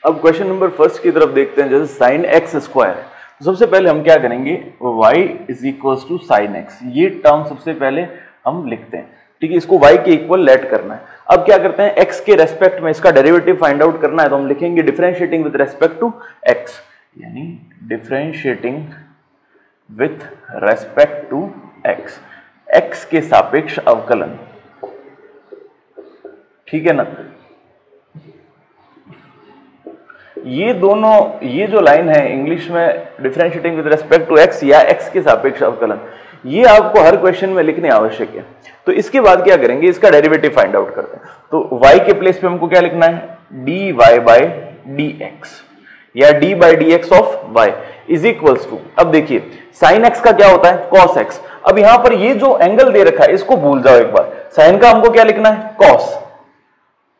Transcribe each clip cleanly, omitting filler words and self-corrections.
अब question number first की तरफ देखते हैं। जैसे साइन एक्स स्क्वायर है तो सबसे पहले हम क्या करेंगे, y is equal to sine x, ये टर्म सबसे पहले हम लिखते हैं। ठीक है, इसको y के इक्वल लेट करना है। अब क्या करते हैं, x के रेस्पेक्ट में इसका डेरिवेटिव फाइंड आउट करना है, तो हम लिखेंगे differentiating with respect to x, यानी differentiating with respect to x, x के सापेक्ष अवकलन। ठीक है ना, ये दोनों, ये जो लाइन है इंग्लिश में differentiating with respect to x या x के सापेक्ष अवकलन, ये आपको हर क्वेश्चन में लिखनी आवश्यक है। तो इसके बाद क्या करेंगे, इसका डेरिवेटिव फाइंड आउट करते हैं। तो y के प्लेस पे हमको क्या लिखना है, dy बाय dx या d by dx of y is equals to, अब देखिए साइन x का क्या होता है, cos x। अब यहां पर ये जो एंगल दे रखा है इसको भूल जाओ एक बार, साइन का हमको क्या लिखना है, cos,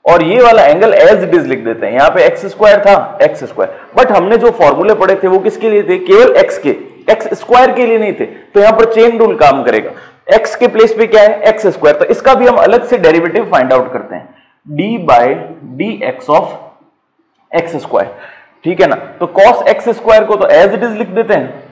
और ये वाला एंगल एज इट इज लिख देते हैं। यहाँ पे एक्स स्क्वायर था, एक्स स्क्वायर, बट हमने जो फॉर्मूले पढ़े थे वो किसके लिए थे, केवल एक्स के, एक्स स्क्वायर के लिए नहीं थे। तो यहाँ पर चेन रूल काम करेगा, एक्स के प्लेस पे क्या है, एक्स स्क्वायर, तो इसका भी हम अलग से डेरिवेटिव फाइंड आउट करते हैं, d by d x of x square. ठीक है ना, तो कॉस एक्स स्क्वायर को तो एज इट इज लिख देते हैं,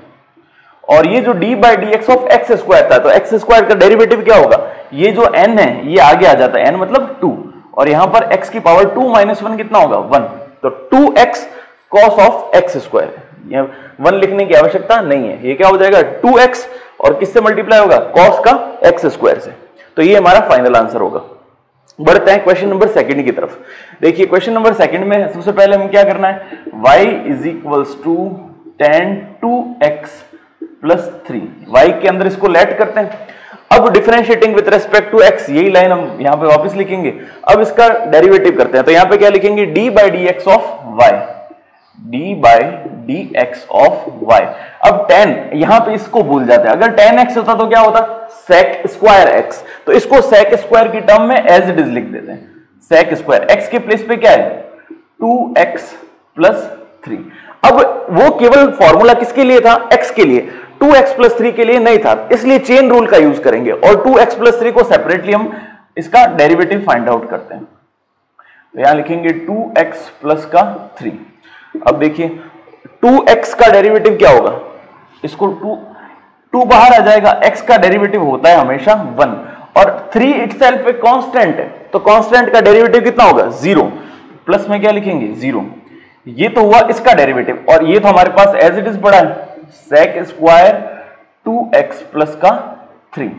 और ये जो d by d x of x square था, तो एक्स स्क्वायर का डेरिवेटिव क्या होगा, ये जो एन है ये आगे आ जाता है, एन मतलब 2, और यहां पर x की पावर 2 माइनस 1 कितना होगा, 1, तो 2x cos of x square, ये 1 लिखने की आवश्यकता नहीं है, ये क्या हो जाएगा 2x, और किससे मल्टीप्लाई होगा, cos का एक्स स्क्वायर से। तो ये हमारा फाइनल आंसर होगा। बढ़ते हैं क्वेश्चन नंबर सेकंड की तरफ। देखिए क्वेश्चन नंबर सेकंड में सबसे पहले हमें क्या करना है, y is equals to tan 2x plus 3, y के अंदर इसको लेट करते हैं। अब differentiating with respect to x, यही लाइन हम यहां पे वापस लिखेंगे। अब इसका डेरिवेटिव करते हैं, तो यहां पे क्या लिखेंगे, d by d x of y, d by d x of y। अब tan, यहां पे इसको भूल जाते हैं, अगर tan x होता तो क्या होता, sec स्क्वायर x, तो इसको sec स्क्वायर की टर्म में एज इट इज लिख देते हैं, sec स्क्वायर, x के प्लेस पे क्या है 2x प्लस 3। अब वो केवल फॉर्मूला किसके लिए था, x के लिए, 2x प्लस 3 के लिए नहीं था, इसलिए चेन रूल का यूज करेंगे, और 2x प्लस 3 को सेपरेटली हम इसका डेरिवेटिव फाइंड आउट करते हैं। तो यहां लिखेंगे 2x प्लस का 3। अब देखिए 2x का डेरिवेटिव क्या होगा, इसको 2 बाहर आ जाएगा, x का डेरिवेटिव होता है हमेशा 1, और 3 इटसेल्फ एक कांस्टेंट है, तो कांस्टेंट का डेरिवेटिव कितना होगा 0, प्लस में क्या लिखेंगे 0। ये तो हुआ इसका डेरिवेटिव, और ये तो हमारे पास एज इट इज पड़ा है, sec स्क्वायर 2x प्लस का 3,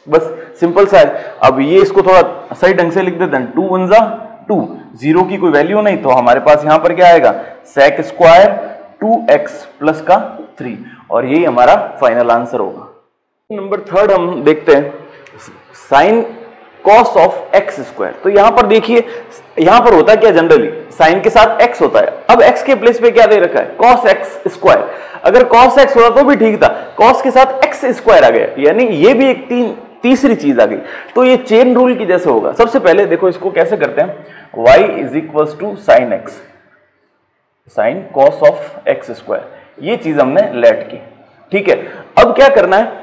बस सिंपल सा है। अब ये इसको थोड़ा सही ढंग से लिख देते हैं, 2 1 2, 0 की कोई वैल्यू नहीं, तो हमारे पास यहां पर क्या आएगा, sec स्क्वायर 2x प्लस का 3, और यही हमारा फाइनल आंसर होगा। नंबर थर्ड हम देखते हैं, sine cos of x square. तो यहां पर देखिए, यहां पर होता है क्या, जनरली साइन के साथ x होता है, अब x के प्लेस पे क्या दे रखा है, cos x स्क्वायर। अगर cos x होता तो भी ठीक था, cos के साथ x स्क्वायर आ गया, यानी ये भी एक तीसरी चीज आ गई, तो ये चेन रूल की जैसे होगा। सबसे पहले देखो इसको कैसे करते हैं, y is equals to sine x, sine cos of x square, ये चीज हमने लेट की। ठीक है, अब क्या करना है,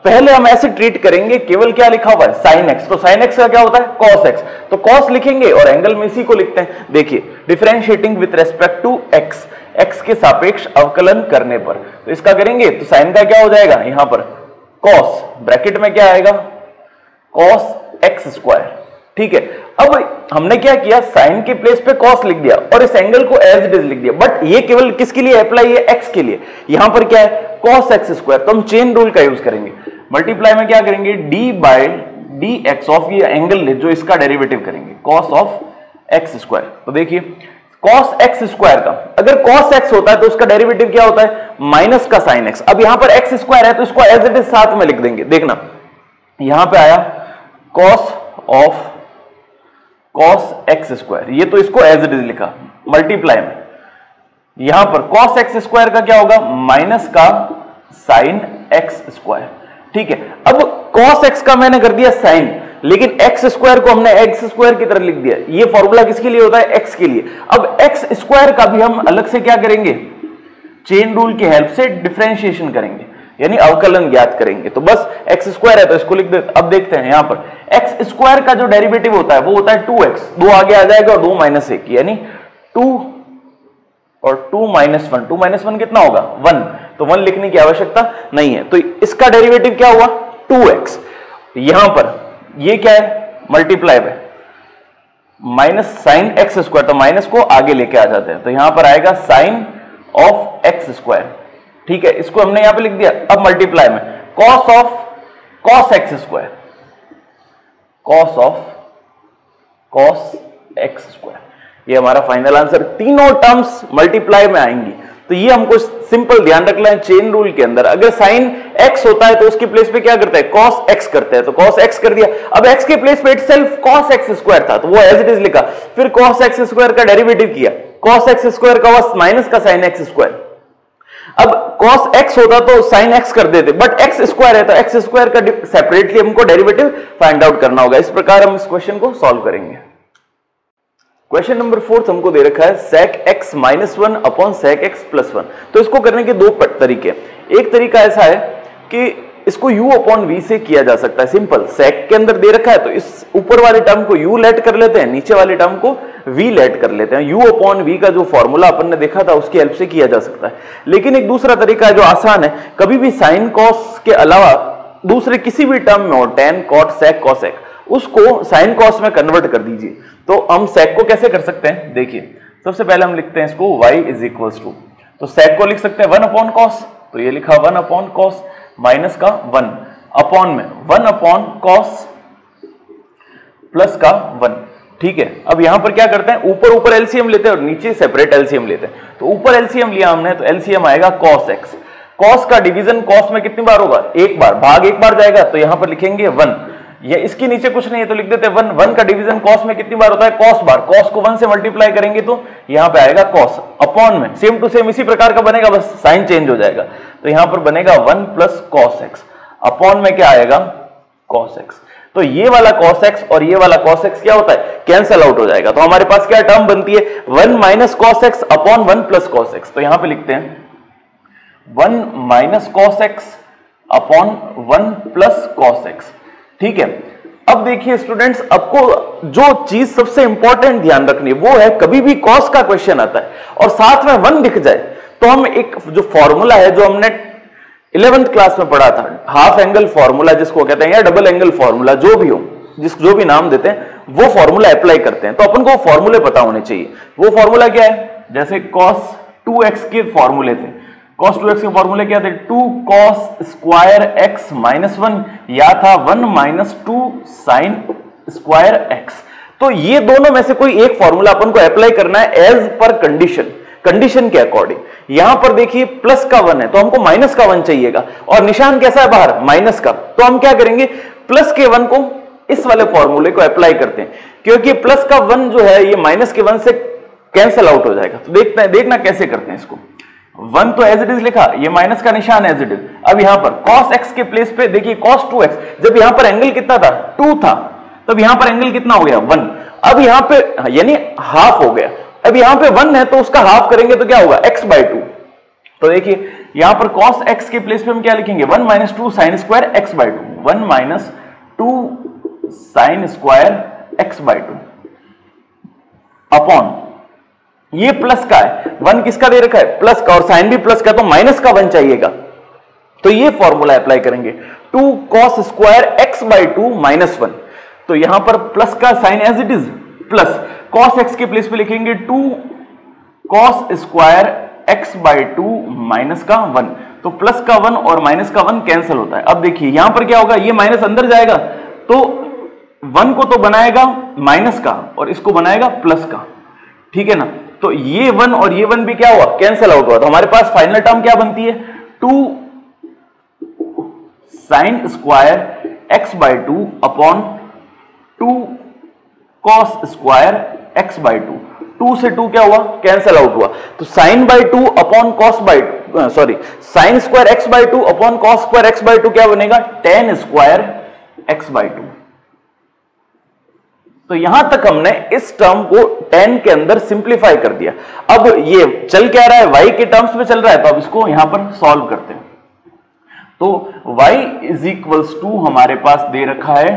पहले हम ऐसे ट्रीट करेंगे, केवल क्या लिखा हुआ है साइन एक्स, तो साइन एक्स का क्या होता है कॉस एक्स, तो कॉस लिखेंगे और एंगल में इसी को लिखते हैं। देखिए differentiating with respect to x, x के सापेक्ष अवकलन करने पर, तो इसका करेंगे तो साइन का क्या हो जाएगा, यहां पर कॉस, ब्रैकेट में क्या आएगा कॉस एक्स स्क्वायर। ठीक है, अब हमने क्या किया, साइन के प्लेस पे कॉस लिख दिया और इस एंगल को एज इट इज लिख दिया, बट ये केवल किसके लिए अप्लाई है, एक्स के लिए। यहां पर क्या है कॉस एक्स स्क्वायर, तो हम चेन रूल का यूज करेंगे, मल्टीप्लाई में क्या करेंगे d by d x of, ये एंगल जो इसका डेरिवेटिव करेंगे कॉस ऑफ एक्स स्क्वायर। तो देखिए कॉस एक्स स्क्वायर का, अगर कॉस एक्स होता है तो उसका डेरिवेटिव क्या होता है माइनस का साइन एक्स। अब यहां पर एक्स स्क्वायर है तो इसको एज इट इज साथ में लिख देंगे, देखना यहां पे आया cos of cos x square, ये तो इसको एज इट इज लिखा, मल्टीप्लाई में यहां पर कॉस एक्स स्क्वायर का क्या होगा माइनस का साइन एक्स स्क्वायर। ठीक है, अब कॉस एक्स का मैंने कर दिया साइन, लेकिन एक्स स्क्वायर को हमने एक्स स्क्वायर की तरह लिख दिया, ये फॉर्मूला किसके लिए होता है एक्स के लिए। अब एक्स स्क्वायर का भी हम अलग से क्या करेंगे, चेन रूल की हेल्प से डिफरेंशिएशन करेंगे, यानी अवकलन ज्ञात करेंगे। तो बस एक्स स्क्वायर है तो इसको लिख दे। अब देखते हैं यहां पर एक्स स्क्वायर का जो डेरिवेटिव होता है वो होता है 2x, 2 आगे आ जाएगा और 2 - 1, यानी 2 और 2 माइनस 1, 2 माइनस 1 कितना होगा 1, तो 1 लिखने की आवश्यकता नहीं है। तो इसका डेरिवेटिव क्या हुआ 2x, यहां पर ये क्या है मल्टीप्लाई है माइनस साइन एक्स स्क्वायर, तो माइनस को आगे लेके आ जाते हैं, तो यहां पर आएगा साइन ऑफ एक्स स्क्वायर। ठीक है, इसको हमने यहां पे लिख दिया। अब मल्टीप्लाई में cos of cos x square, cos of cos x square, ये हमारा फाइनल आंसर। तीनों टर्म्स मल्टीप्लाई में आएंगी, तो ये हमको सिंपल ध्यान रखना है चेन रूल के अंदर। अगर साइन एक्स होता है तो उसकी प्लेस पे क्या करता है कॉस एक्स करते हैं, तो कॉस एक्स कर दिया। अब एक्स के प्लेस पे इटसेल्फ कॉस एक्स स्क्वायर था, तो वो एज इट इज लिखा, फिर कॉस एक्स स्क्वायर का डेरिवेटिव किया, कॉस एक्स स्क्वायर का वास माइनस का साइन एक्स स्क्वायर। अब cos x होता तो sin x कर देते, बट x स्क्वायर है तो x स्क्वायर का सेपरेटली हमको डेरिवेटिव फाइंड आउट करना होगा। इस प्रकार हम इस क्वेश्चन को सॉल्व करेंगे। क्वेश्चन नंबर 4 हमको दे रखा है sec x minus 1 upon sec x plus 1। तो इसको करने के दो तरीके। एक तरीका ऐसा है कि इसको u अपॉन v से किया जा सकता है, सिंपल। sec के अंदर दे रखा है तो इस ऊपर वाले टर्म को u लेट कर लेते हैं, नीचे वाले टर्म को v लेट कर लेते हैं। u अपॉन v का जो फॉर्मूला अपन ने देखा था उसकी हेल्प से किया जा सकता है। लेकिन एक दूसरा तरीका है जो आसान है, कभी भी साइन कॉस के अलावा दूसरे किसी भी टर्म में हो, tan cot sec cosec, उसको साइन कॉस में कन्वर्ट कर दीजिए। तो हम sec को कैसे कर सकते हैं, देखिए सबसे पहले हम लिखते हैं इसको y इज इक्वल्स टू, तो sec को लिख सकते हैं 1 अपॉन कॉस, तो ये लिखा 1 अपॉन कॉस माइनस का 1 अपॉन में 1 अपॉन कॉस प्लस का 1। ठीक है, अब यहां पर क्या करते हैं, ऊपर ऊपर एलसीएम लेते हैं और नीचे सेपरेट एलसीएम लेते हैं। तो ऊपर एलसीएम लिया हमने तो एलसीएम आएगा cos x। cos का डिवीजन cos में कितनी बार होगा, एक बार, भाग एक बार जाएगा, तो यहां पर लिखेंगे 1। या इसके नीचे कुछ नहीं है तो लिख देते 1। 1 का डिवीजन cos में कितनी बार होता है, cos बार। cos को 1 से मल्टीप्लाई करेंगे तो यहां पे आएगा cos अपॉन में सेम टू सेम इसी प्रकार का बनेगा, बस साइन चेंज हो जाएगा। तो यहां पर बनेगा 1 प्लस cos x अपॉन में क्या आएगा cos x। तो ये वाला cos x और ये वाला cos x क्या होता है, कैंसल आउट हो जाएगा। तो हमारे पास क्या टर्म बनती है 1 minus cos x upon 1 plus cos x। तो यहां पे लिखते हैं 1 minus cos x upon 1 plus cos x। ठीक है, अब देखिए स्टूडेंट्स, आपको जो चीज सबसे इंपॉर्टेंट ध्यान रखनी है वो है कभी भी cos का क्वेश्चन आता है और साथ में 1 दिख जाए तो हम एक जो फॉर्मूला है जो हमने 11th क्लास में पढ़ा था, हाफ एंगल फॉर्मूला जिसको कहते हैं या डबल एंगल फॉर्मूला, जो भी हो, जो भी नाम देते हैं, वो फॉर्मूला अप्लाई करते हैं। तो अपन को फॉर्मूले पता होने चाहिए। वो फॉर्मूला क्या है, जैसे cos 2x के फॉर्मूले थे, cos 2x के फॉर्मूले क्या थे, 2 cos स्क्वायर x माइनस 1 या था 1 माइनस 2 साइन स्क्वायर x। तो ये दोनों में से कोई एक फॉर्मूला अपन को अप्लाई करना है एज पर कंडीशन, कंडीशन के अकॉर्डिंग। यहां पर देखिए प्लस का 1 है तो हमको माइनस का 1 चाहिएगा और निशान कैसा है बाहर माइनस का, तो हम क्या करेंगे प्लस के 1 को इस वाले फॉर्मूले को अप्लाई करते हैं, क्योंकि प्लस का 1 जो है ये माइनस के 1 से कैंसिल आउट हो जाएगा। तो देखना कैसे करते हैं इसको। 1 तो एज इट इज लिखा, ये माइनस का निशान एज इट इज। अब यहां पर cos x के प्लेस पे देखिए cos 2x, जब यहां पर एंगल कितना था 2 था, तब यहां पर एंगल कितना हो गया 1। अब यहां पे यानी हाफ हो गया। अब यहां पे 1 है तो उसका हाफ करेंगे तो क्या होगा x/2। तो देखिए यहां पर cos x के प्लेस पे हम क्या लिखेंगे 1 minus 2 sign square x/2, 1 minus 2 sign square x/2 upon, ये प्लस का है, 1 किसका दे रखा है प्लस का, और साइन भी प्लस का, तो माइनस का 1 चाहिएगा। तो ये फॉर्मूला अप्लाई करेंगे 2 cos स्क्वायर x/2 माइनस 1। तो यहां पर प्लस का sign as it is plus, cos x के प्लेस पे लिखेंगे 2 cos स्क्वायर x/2 माइनस का 1। तो प्लस का 1 और माइनस का 1 कैंसिल होता है। अब देखिए यहां पर क्या होगा, ये माइनस अंदर जाएगा तो 1 को तो बनाएगा माइनस का और इसको बनाएगा प्लस का। ठीक है ना, तो ये 1 और ये 1 भी क्या हुआ कैंसिल आउट हुआ। तो हमारे पास फाइनल टर्म क्या बनती है 2 sign square x/2 upon 2 cos square x/2। 2 से 2 क्या हुआ कैंसिल आउट हुआ, तो sine by 2 upon cos by sine square x/2 upon cos square x/2 क्या बनेगा tan स्क्वायर x/2। तो यहां तक हमने इस टर्म को tan के अंदर सिंप्लीफाई कर दिया। अब ये चल क्या रहा है y के टर्म्स में चल रहा है, तो अब इसको यहां पर सॉल्व करते हैं। तो y इज इक्वल्स टू हमारे पास दे रखा है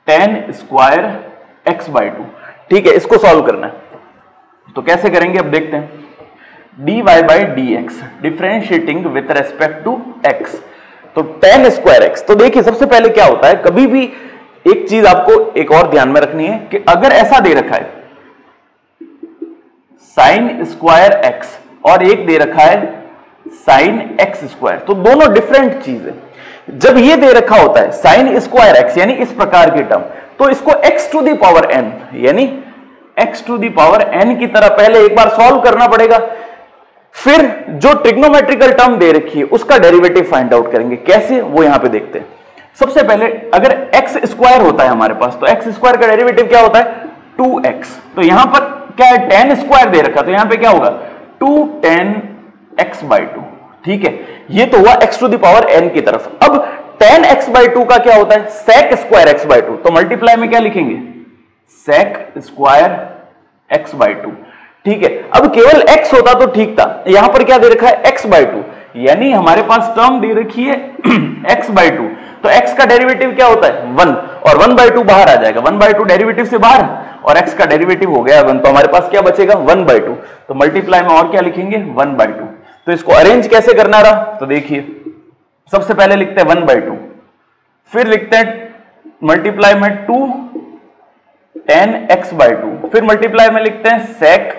tan स्क्वायर x/2। ठीक है, इसको सॉल्व करना है तो कैसे करेंगे अब देखते हैं। dy by dx differentiating with respect to x, तो tan स्क्वायर x। तो देखिए सबसे पहले क्या होता है, कभी भी एक चीज आपको एक और ध्यान में रखनी है कि अगर ऐसा दे रखा है साइन स्क्वायर x और एक दे रखा है साइन x स्क्वायर, तो दोनों डिफरेंट चीज है। जब ये दे रखा होता है साइन स्क्वायर x यानी इस प्रकार की टर्म, तो इसको x to the power n यानी x to the power n की तरह पहले एक बार सॉल्व करना पड़ेगा, फिर जो ट्रिग्नोमेट्रिकल टर्म दे रखी है उसका डेरिवेटिव फाइंड आउट करेंगे। कैसे, वो यहां पे देखते हैं। सबसे पहले अगर x स्क्वायर होता है हमारे पास, तो x स्क्वायर का डेरिवेटिव क्या होता है 2x, तो यहां पर क्या है tan स्क्वायर दे रखा, तो यहां पे क्या होगा 2 tan x बाई 2, ठीक है। ये तो हुआ x to the power n की तरफ। अब tan x बाई 2 का क्या होता है sec स्क्वायर x बाई 2, तो मल्टीप्लाई में क्या लिखेंगे sec स्क्वायर x बाई 2, ठीक है। अब केवल x होता तो ठीक था, यहां पर क्या दे रखा है x बाई 2, यानी हमारे पास टर्म दे रखी है x बाई 2, तो x का डेरिवेटिव क्या होता है 1, और 1 बाई 2 बाहर आ जाएगा, 1 बाई 2 डेरिवेटिव से बाहर, और x का डेरिवेटिव हो गया 1, तो हमारे पास क्या बचेगा 1 बाई 2, तो मल्टीप्लाई में और क्या लिखेंगे 1 बाई 2। तो इसको अरेंज कैसे करना रहा, तो देखिए सबसे पहले लिखते हैं 1 बाई 2, फिर लिखते हैं मल्टीप्लाई में 2 tan x बाई 2, फिर मल्टीप्लाई में लिखते हैं sec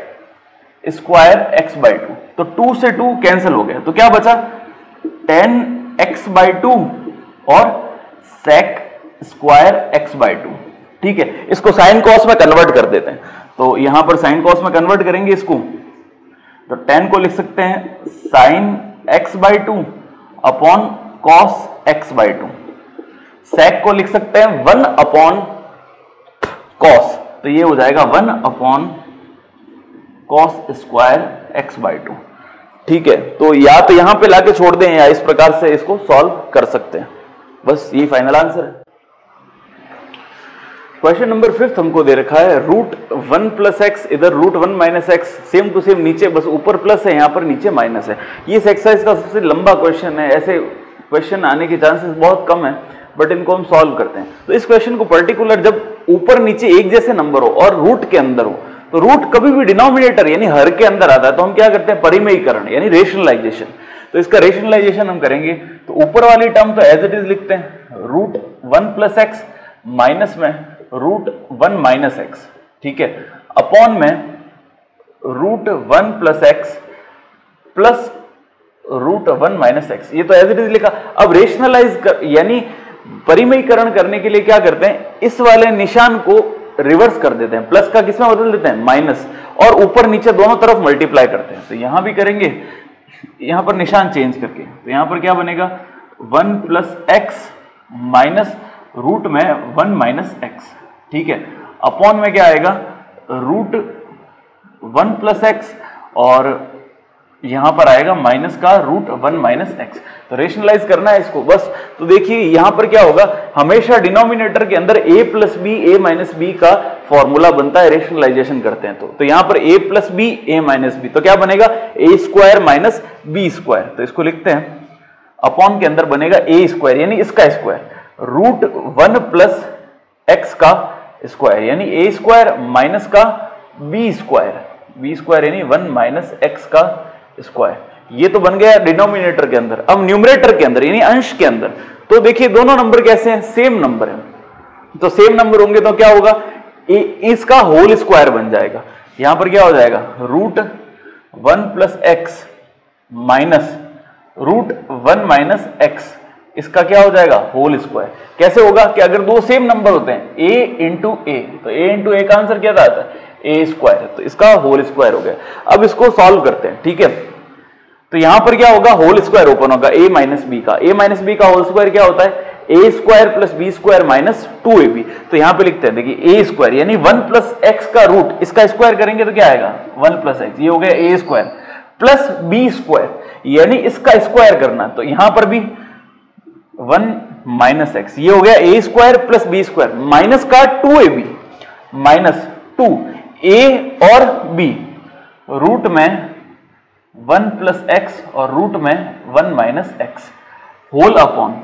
स्क्वायर x बाई 2, तो 2 से 2 कैंसिल हो गया, तो क्या बचा tan x बाई 2 और sec स्क्वायर x बाई 2, ठीक है। इसको साइन कॉस में कन्वर्ट कर देते हैं, तो यहां पर साइन कॉस में कन्वर्ट करेंगे इसको, तो tan को लिख सकते हैं sine x by 2 upon cos x by 2, sec को लिख सकते हैं 1 अपॉन कॉस, तो ये हो जाएगा 1 upon cos square x by 2, ठीक है। तो या तो यहां पे लाके छोड़ दें या इस प्रकार से इसको सॉल्व कर सकते हैं, बस ये फाइनल आंसर है। क्वेश्चन नंबर 5 हमको दे रखा है रूट 1 प्लस एक्स, इधर root 1 minus x, same to same नीचे बस ऊपर प्लस है यहाँ पर नीचे माइनस है। ये इस एक्सरसाइज का सबसे लंबा क्वेश्चन है, ऐसे क्वेश्चन आने के चांसेस बहुत कम है, बट इनको हम सॉल्व करते हैं। तो इस क्वेश्चन को पर्टिकुलर जब ऊपर नीचे एक जैसे नंबर हो और रूट के अंदर हो, तो रूट कभी भी डिनोमिनेटर यानी हर के अंदर आता है, तो हम क्या करते हैं परिमेयीकरण यानी रेशनलाइजेशन। तो इसका रेशनलाइजेशन हम करेंगे, तो ऊपर वाली टर्म तो एज इट इज लिखते हैं रूट 1 प्लस एक्स माइनस में रूट 1 माइनस एक्स, ठीक है, अपॉन में root 1 plus x plus root 1 minus x, ये तो एज इट इज लिखा। अब रेशनलाइज यानी परिमेयीकरण करने के लिए क्या करते हैं, इस वाले निशान को रिवर्स कर देते हैं, प्लस का किसमें बदल देते हैं माइनस, और ऊपर नीचे दोनों तरफ मल्टीप्लाई करते हैं। तो यहां भी करेंगे, यहां पर निशान चेंज करके, तो यहां पर क्या बनेगा 1 प्लस एक्स माइनस रूट में 1 माइनस एक्स, ठीक है, अपॉन में क्या आएगा रूट 1 प्लस एक्स और यहां पर आएगा माइनस का रूट 1 माइनस एक्स। तो रेशनलाइज करना है इसको बस। तो देखिए यहां पर क्या होगा, हमेशा डिनोमिनेटर के अंदर a plus b a minus B का फॉर्मूला बनता है, रेशनलाइजेशन करते हैं तो यहां पर a plus b a minus b, तो क्या बनेगा a square minus B square, तो इसको लिखते हैं अपॉन के अंदर बनेगा a स्क्वायर यानी इसका स्क्वायर रूट 1 प्लस एक्स का स्क्वायर यानी a स्क्वायर माइनस का b स्क्वायर यानी 1 माइनस एक्स का स्क्वायर। ये तो बन गया डिनोमिनेटर के अंदर। अब न्यूमरेटर के अंदर यानी अंश के अंदर, तो देखिए दोनों नंबर कैसे हैं, सेम नंबर है, तो सेम नंबर होंगे तो क्या होगा इसका होल स्क्वायर बन जाएगा। यहां पर क्या हो जाएगा root 1 plus x minus root 1 minus x, इसका क्या हो जाएगा होल स्क्वायर। कैसे होगा कि अगर दो सेम नंबर होते हैं a इंटू ए, तो a इंटू ए का आंसर क्या आता है a स्क्वायर, तो इसका होल स्क्वायर हो गया। अब इसको सॉल्व करते हैं, ठीक है। तो यहां पर क्या होगा होल स्क्वायर ओपन होगा a माइनस बी का होल स्क्वायर क्या होता है a square plus b square minus 2ab। तो यहां पे लिखते हैं देखिए a स्क्वायर यानी 1 प्लस एक्स का रूट, इसका स्क्वायर करेंगे तो क्या आएगा 1 प्लस एक्स, ये हो गया a square plus b square यानी इसका स्क्वायर करना, तो यहां पर भी 1 माइनस एक्स, ये हो गया a square plus b square minus का 2ab माइनस 2 a और b रूट में 1 प्लस एक्स और रूट में 1 माइनस एक्स होल अपॉन,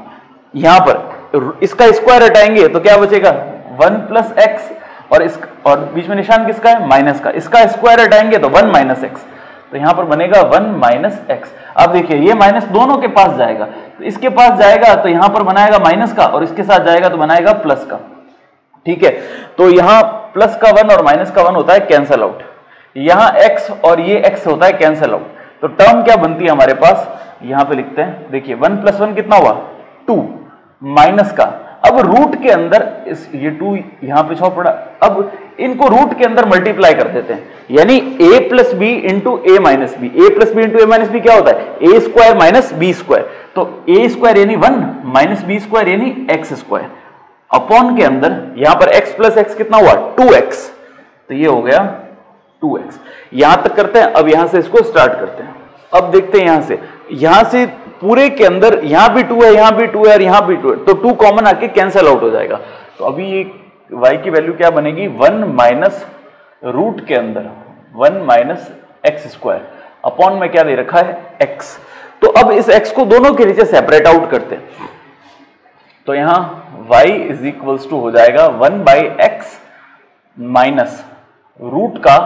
यहां पर इसका स्क्वायर हटाएंगे तो क्या बचेगा 1 प्लस एक्स और बीच में निशान किसका है माइनस का, इसका स्क्वायर हटाएंगे तो 1 माइनस एक्स, तो यहां पर बनेगा 1 माइनस एक्स। अब देखिए ये माइनस दोनों के पास जाएगा, तो इसके पास जाएगा तो यहां पर बनाएगा माइनस का, और इसके साथ जाएगा तो बनाएगा प्लस का। ठीक है, तो यहां प्लस का 1 और माइनस का 1 होता है कैंसल आउट, यहां x और ये x होता है कैंसल आउट। तो टर्म क्या बनती है हमारे पास, यहां पे लिखते हैं, देखिए 1 प्लस 1 कितना हुआ 2 माइनस का, अब रूट के अंदर इस ये 2 यहां पे छो पड़ा, अब इनको रूट के अंदर मल्टीप्लाई कर देते हैं, यानी a plus B into A minus B. A plus B into A minus b क्या होता है, ए स्क्वायर माइनस बी स्क्वायर। तो ए स्क्वायर यानी 1 माइनस बी स्क्वायर यानी एक्स स्क्वायर, अपॉन के अंदर यहां पर x प्लस एक्स कितना हुआ 2x, तो ये हो गया 2x। यहां तक करते हैं, अब यहां से इसको स्टार्ट करते हैं। अब देखते हैं यहां से पूरे के अंदर यहां भी 2 है, यहां भी 2 है और यहां भी 2 है, तो 2 कॉमन आके कैंसिल आउट हो जाएगा। तो अभी ये y की वैल्यू क्या बनेगी, 1 माइनस रूट के अंदर 1 माइनस एक्स स्क्वायर, अपॉन में क्या दे रखा है x। तो अब इस x को दोनों के नीचे सेपरेट आउट करते हैं, तो यहां y इज इक्वल्स टू हो जाएगा 1 बाई एक्स माइनस रूट का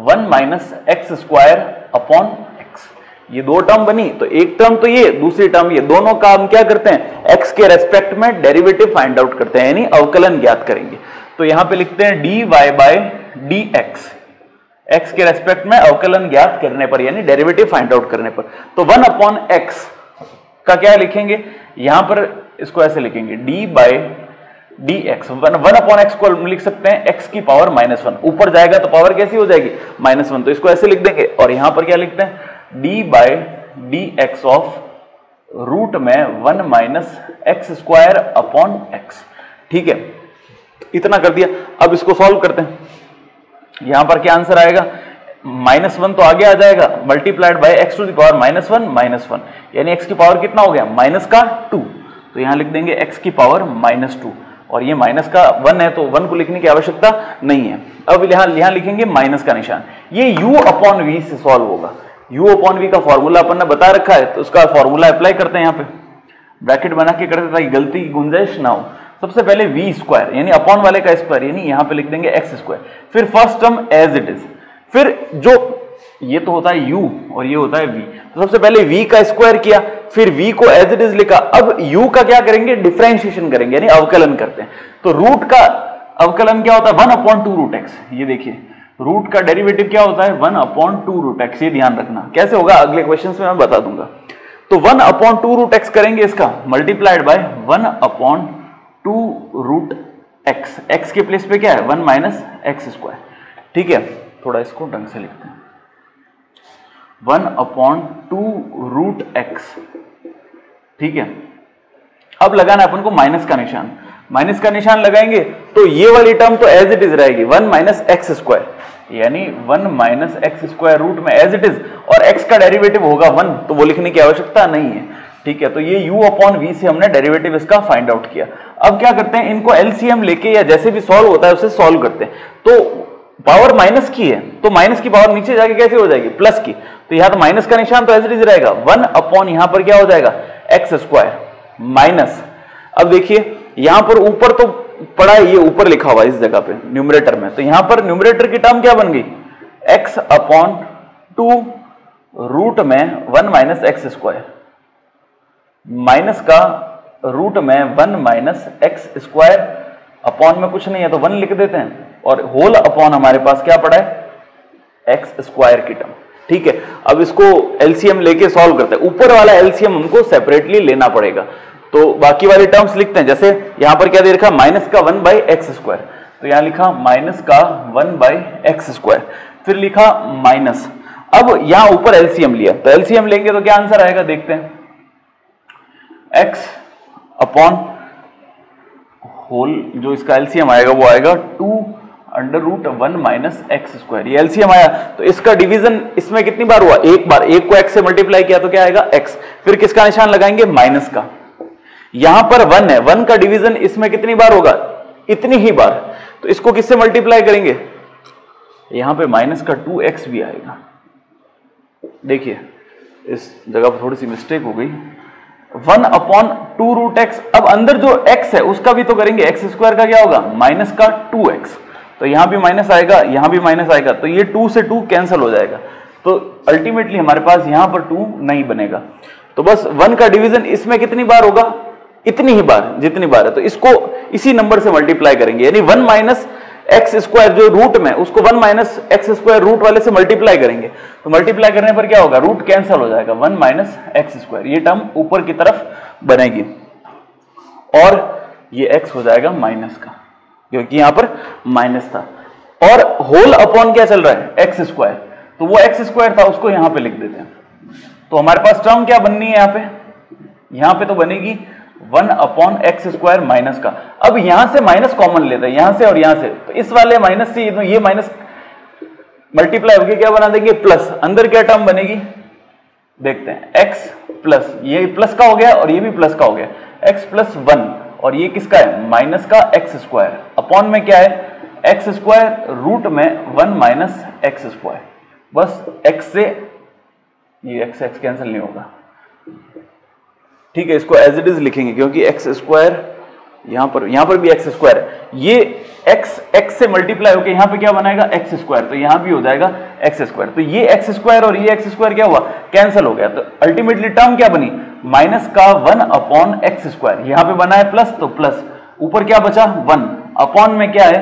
1 minus x square upon x. ये दो टर्म बनी, तो एक टर्म तो ये, दूसरी टर्म ये, दोनों का हम क्या करते हैं x के रेस्पेक्ट में डेरिवेटिव फाइंड आउट करते हैं, यानी अवकलन ज्ञात करेंगे। तो यहां पे लिखते हैं dy बाय dx, x के रेस्पेक्ट में अवकलन ज्ञात करने पर, यानी डेरिवेटिव फाइंड आउट करने पर। तो 1 अपॉन x का क्या लिखेंगे, यहां पर इसको ऐसे लिखेंगे d by d x. 1 upon x को लिख सकते हैं x की पावर -1, ऊपर जाएगा तो पावर कैसी हो जाएगी -1, तो इसको ऐसे लिख देंगे। और यहां पर क्या लिखते हैं d by d x of root में 1 minus x square upon x. ठीक है, इतना कर दिया। अब इसको सॉल्व करते हैं, यहां पर क्या आंसर आएगा, -1 तो आगे आ जाएगा, multiplied by x to the power -1, यानी x की पावर कितना हो गया माइनस का 2, तो यहां लिख देंगे x की पावर -2, और ये माइनस का 1 है तो 1 को लिखने की आवश्यकता नहीं है। अब यहां लिखेंगे माइनस का निशान, ये u अपॉन v से सॉल्व होगा। u अपॉन v का फॉर्मूला अपन ने बता रखा है, तो उसका फॉर्मूला अप्लाई करते हैं, यहाँ पे ब्रैकेट बना के करते ताकि गलती की गुंजाइश ना हो। सबसे पहले v स्क्वायर यानी अपॉन वाले का स्क्वायर, यानी यहां पे लिख देंगे x स्क्वायर, फिर first term as it is, फिर जो ये तो होता है u और ये होता है v, तो सबसे पहले v का स्क्वायर किया, फिर v को एज इट इज लिखा। अब u का क्या करेंगे, डिफरेंशिएशन करेंगे, यानी अवकलन करते हैं। तो रूट का अवकलन क्या होता है 1 अपॉन 2 रूट एक्स। ये देखिए रूट का डेरिवेटिव क्या होता है 1 अपॉन 2 रूट एक्स, ये ध्यान रखना। कैसे होगा अगले क्वेश्चन में मैं बता दूंगा। तो 1 अपॉन 2 रूट एक्स करेंगे, इसका मल्टीप्लाइड बाय 1 अपॉन 2 रूट एक्स, एक्स के प्लेस पे क्या है 1 माइनस एक्स स्क्वायर। ठीक है, थोड़ा इसको ढंग से लिखते हैं, 1 अपॉन 2 रूट एक्स। ठीक है, अब लगाना अपन को माइनस का निशान, माइनस का निशान लगाएंगे तो ये वाली टर्म तो एज इट इज रहेगी 1 माइनस एक्स स्क्वायर, यानी 1 माइनस एक्स स्क्वायर रूट में एज इट इज, और x का डेरिवेटिव होगा 1, तो वो लिखने की आवश्यकता नहीं है। ठीक है, तो ये u अपॉन v से हमने डेरिवेटिव इसका फाइंड आउट किया। अब क्या करते हैं, इनको एलसीएम लेके या जैसे भी सॉल्व होता है उसे सॉल्व करते हैं। तो पावर माइनस की है, तो माइनस की पावर नीचे जाके कैसे हो जाएगी प्लस की, तो यहां तो माइनस का निशान तो एज इट इज रहेगा 1 अपॉन यहां पर क्या हो जाएगा एक्स स्क्वायर माइनस। अब देखिए यहां पर ऊपर तो पड़ा है, ये ऊपर लिखा हुआ है इस जगह पे न्यूमरेटर में, तो यहां पर न्यूमरेटर की टर्म क्या बन गई x अपॉन 2 रूट में 1 माइनस एक्स स्क्वायर, माइनस का रूट में 1 माइनस एक्स स्क्वायर, अपॉन में कुछ नहीं है तो 1 लिख देते हैं, और होल अपॉन हमारे पास क्या पड़ा है एक्स स्क्वायर की टर्म। ठीक है, अब इसको एलसीएम लेके सॉल्व करते हैं। ऊपर वाला एलसीएम हमको सेपरेटली लेना पड़ेगा, तो बाकी वाली टर्म्स लिखते हैं। जैसे यहां पर क्या दे रखा माइनस का 1 बाई एक्स स्क्वायर, तो यहां लिखा माइनस का 1 बाई एक्स स्क्वायर, फिर लिखा माइनस। अब यहां ऊपर एलसीएम लिया, तो एलसीएम लेंगे तो क्या आंसर आएगा देखते हैं, एक्स अपॉन होल जो इसका एलसीएम आएगा वो आएगा 2 under root 1 minus x square. ये एलसीएम आया, तो इसका डिवीजन इसमें कितनी बार हुआ, एक बार, एक को एक्स से मल्टीप्लाई किया तो क्या आएगा एक्स, फिर किसका निशान लगाएंगे माइनस का। यहां पर 1 है, 1 का डिवीजन इसमें कितनी बार होगा इतनी ही बार, तो इसको किससे मल्टीप्लाई करेंगे, यहां पे माइनस का 2x भी आएगा। देखिए इस जगह पर थोड़ी सी मिस्टेक हो गई, 1 अपॉन 2 रूट एक्स। अब अंदर जो x है उसका भी तो करेंगे, एक्स स्क्वायर का क्या होगा माइनस का 2x, तो यहां भी माइनस आएगा, यहां भी माइनस आएगा, तो ये 2 से 2 कैंसिल हो जाएगा, तो अल्टीमेटली हमारे पास यहां पर 2 नहीं बनेगा। तो बस 1 का डिवीजन इसमें कितनी बार होगा, इतनी ही बार जितनी बार है, तो इसको इसी नंबर से मल्टीप्लाई करेंगे, यानी 1 माइनस एक्स स्क्वायर जो रूट में, उसको 1 माइनस एक्स स्क्वायर रूट वाले से मल्टीप्लाई करेंगे। तो मल्टीप्लाई करने पर क्या होगा, रूट कैंसिल हो जाएगा, 1 माइनस एक्स स्क्वायर, ये टर्म ऊपर की तरफ बनेगी और ये एक्स हो जाएगा माइनस का, क्योंकि यहां पर माइनस था। और होल अपॉन क्या चल रहा है, एक्स स्क्वायर, तो वो एक्स स्क्वायर था उसको यहां पे लिख देते हैं। तो हमारे पास टर्म क्या बननी है यहां पे तो बनेगी 1 अपॉन एक्स स्क्वायर माइनस का। अब यहां से माइनस कॉमन लेते हैं, यहां से और यहां से, तो इस वाले माइनस से ये माइनस मल्टीप्लाई होकर क्या बना देंगे, प्लस। अंदर क्या टर्म बनेगी देखते हैं, एक्स प्लस, ये प्लस का हो गया और ये भी प्लस का हो गया, एक्स प्लस 1, और ये किसका है, माइनस का एक्स स्क्वायर, अपॉन में क्या है एक्स स्क्वायर, रूट में 1 माइनस एक्स स्क्वायर। बस एक्स से ये एक्स एक्स कैंसिल नहीं होगा, ठीक है, इसको एज इट इज लिखेंगे क्योंकि एक्स स्क्वायर यहां पर भी एक्स स्क्वायर है, ये एक्स से मल्टीप्लाई होकर यहां पे क्या बनाएगा एक्स स्क्वायर, तो यहां भी हो जाएगा एक्स स्क्वायर। तो ये एक्स स्क्वायर और ये एक्स स्क्वायर क्या हुआ, कैंसिल हो गया। तो अल्टीमेटली टर्म क्या बनी, माइनस का 1 अपॉन एक्स स्क्वायर, यहां पे बना है प्लस, तो प्लस, ऊपर क्या बचा 1, अपॉन में क्या है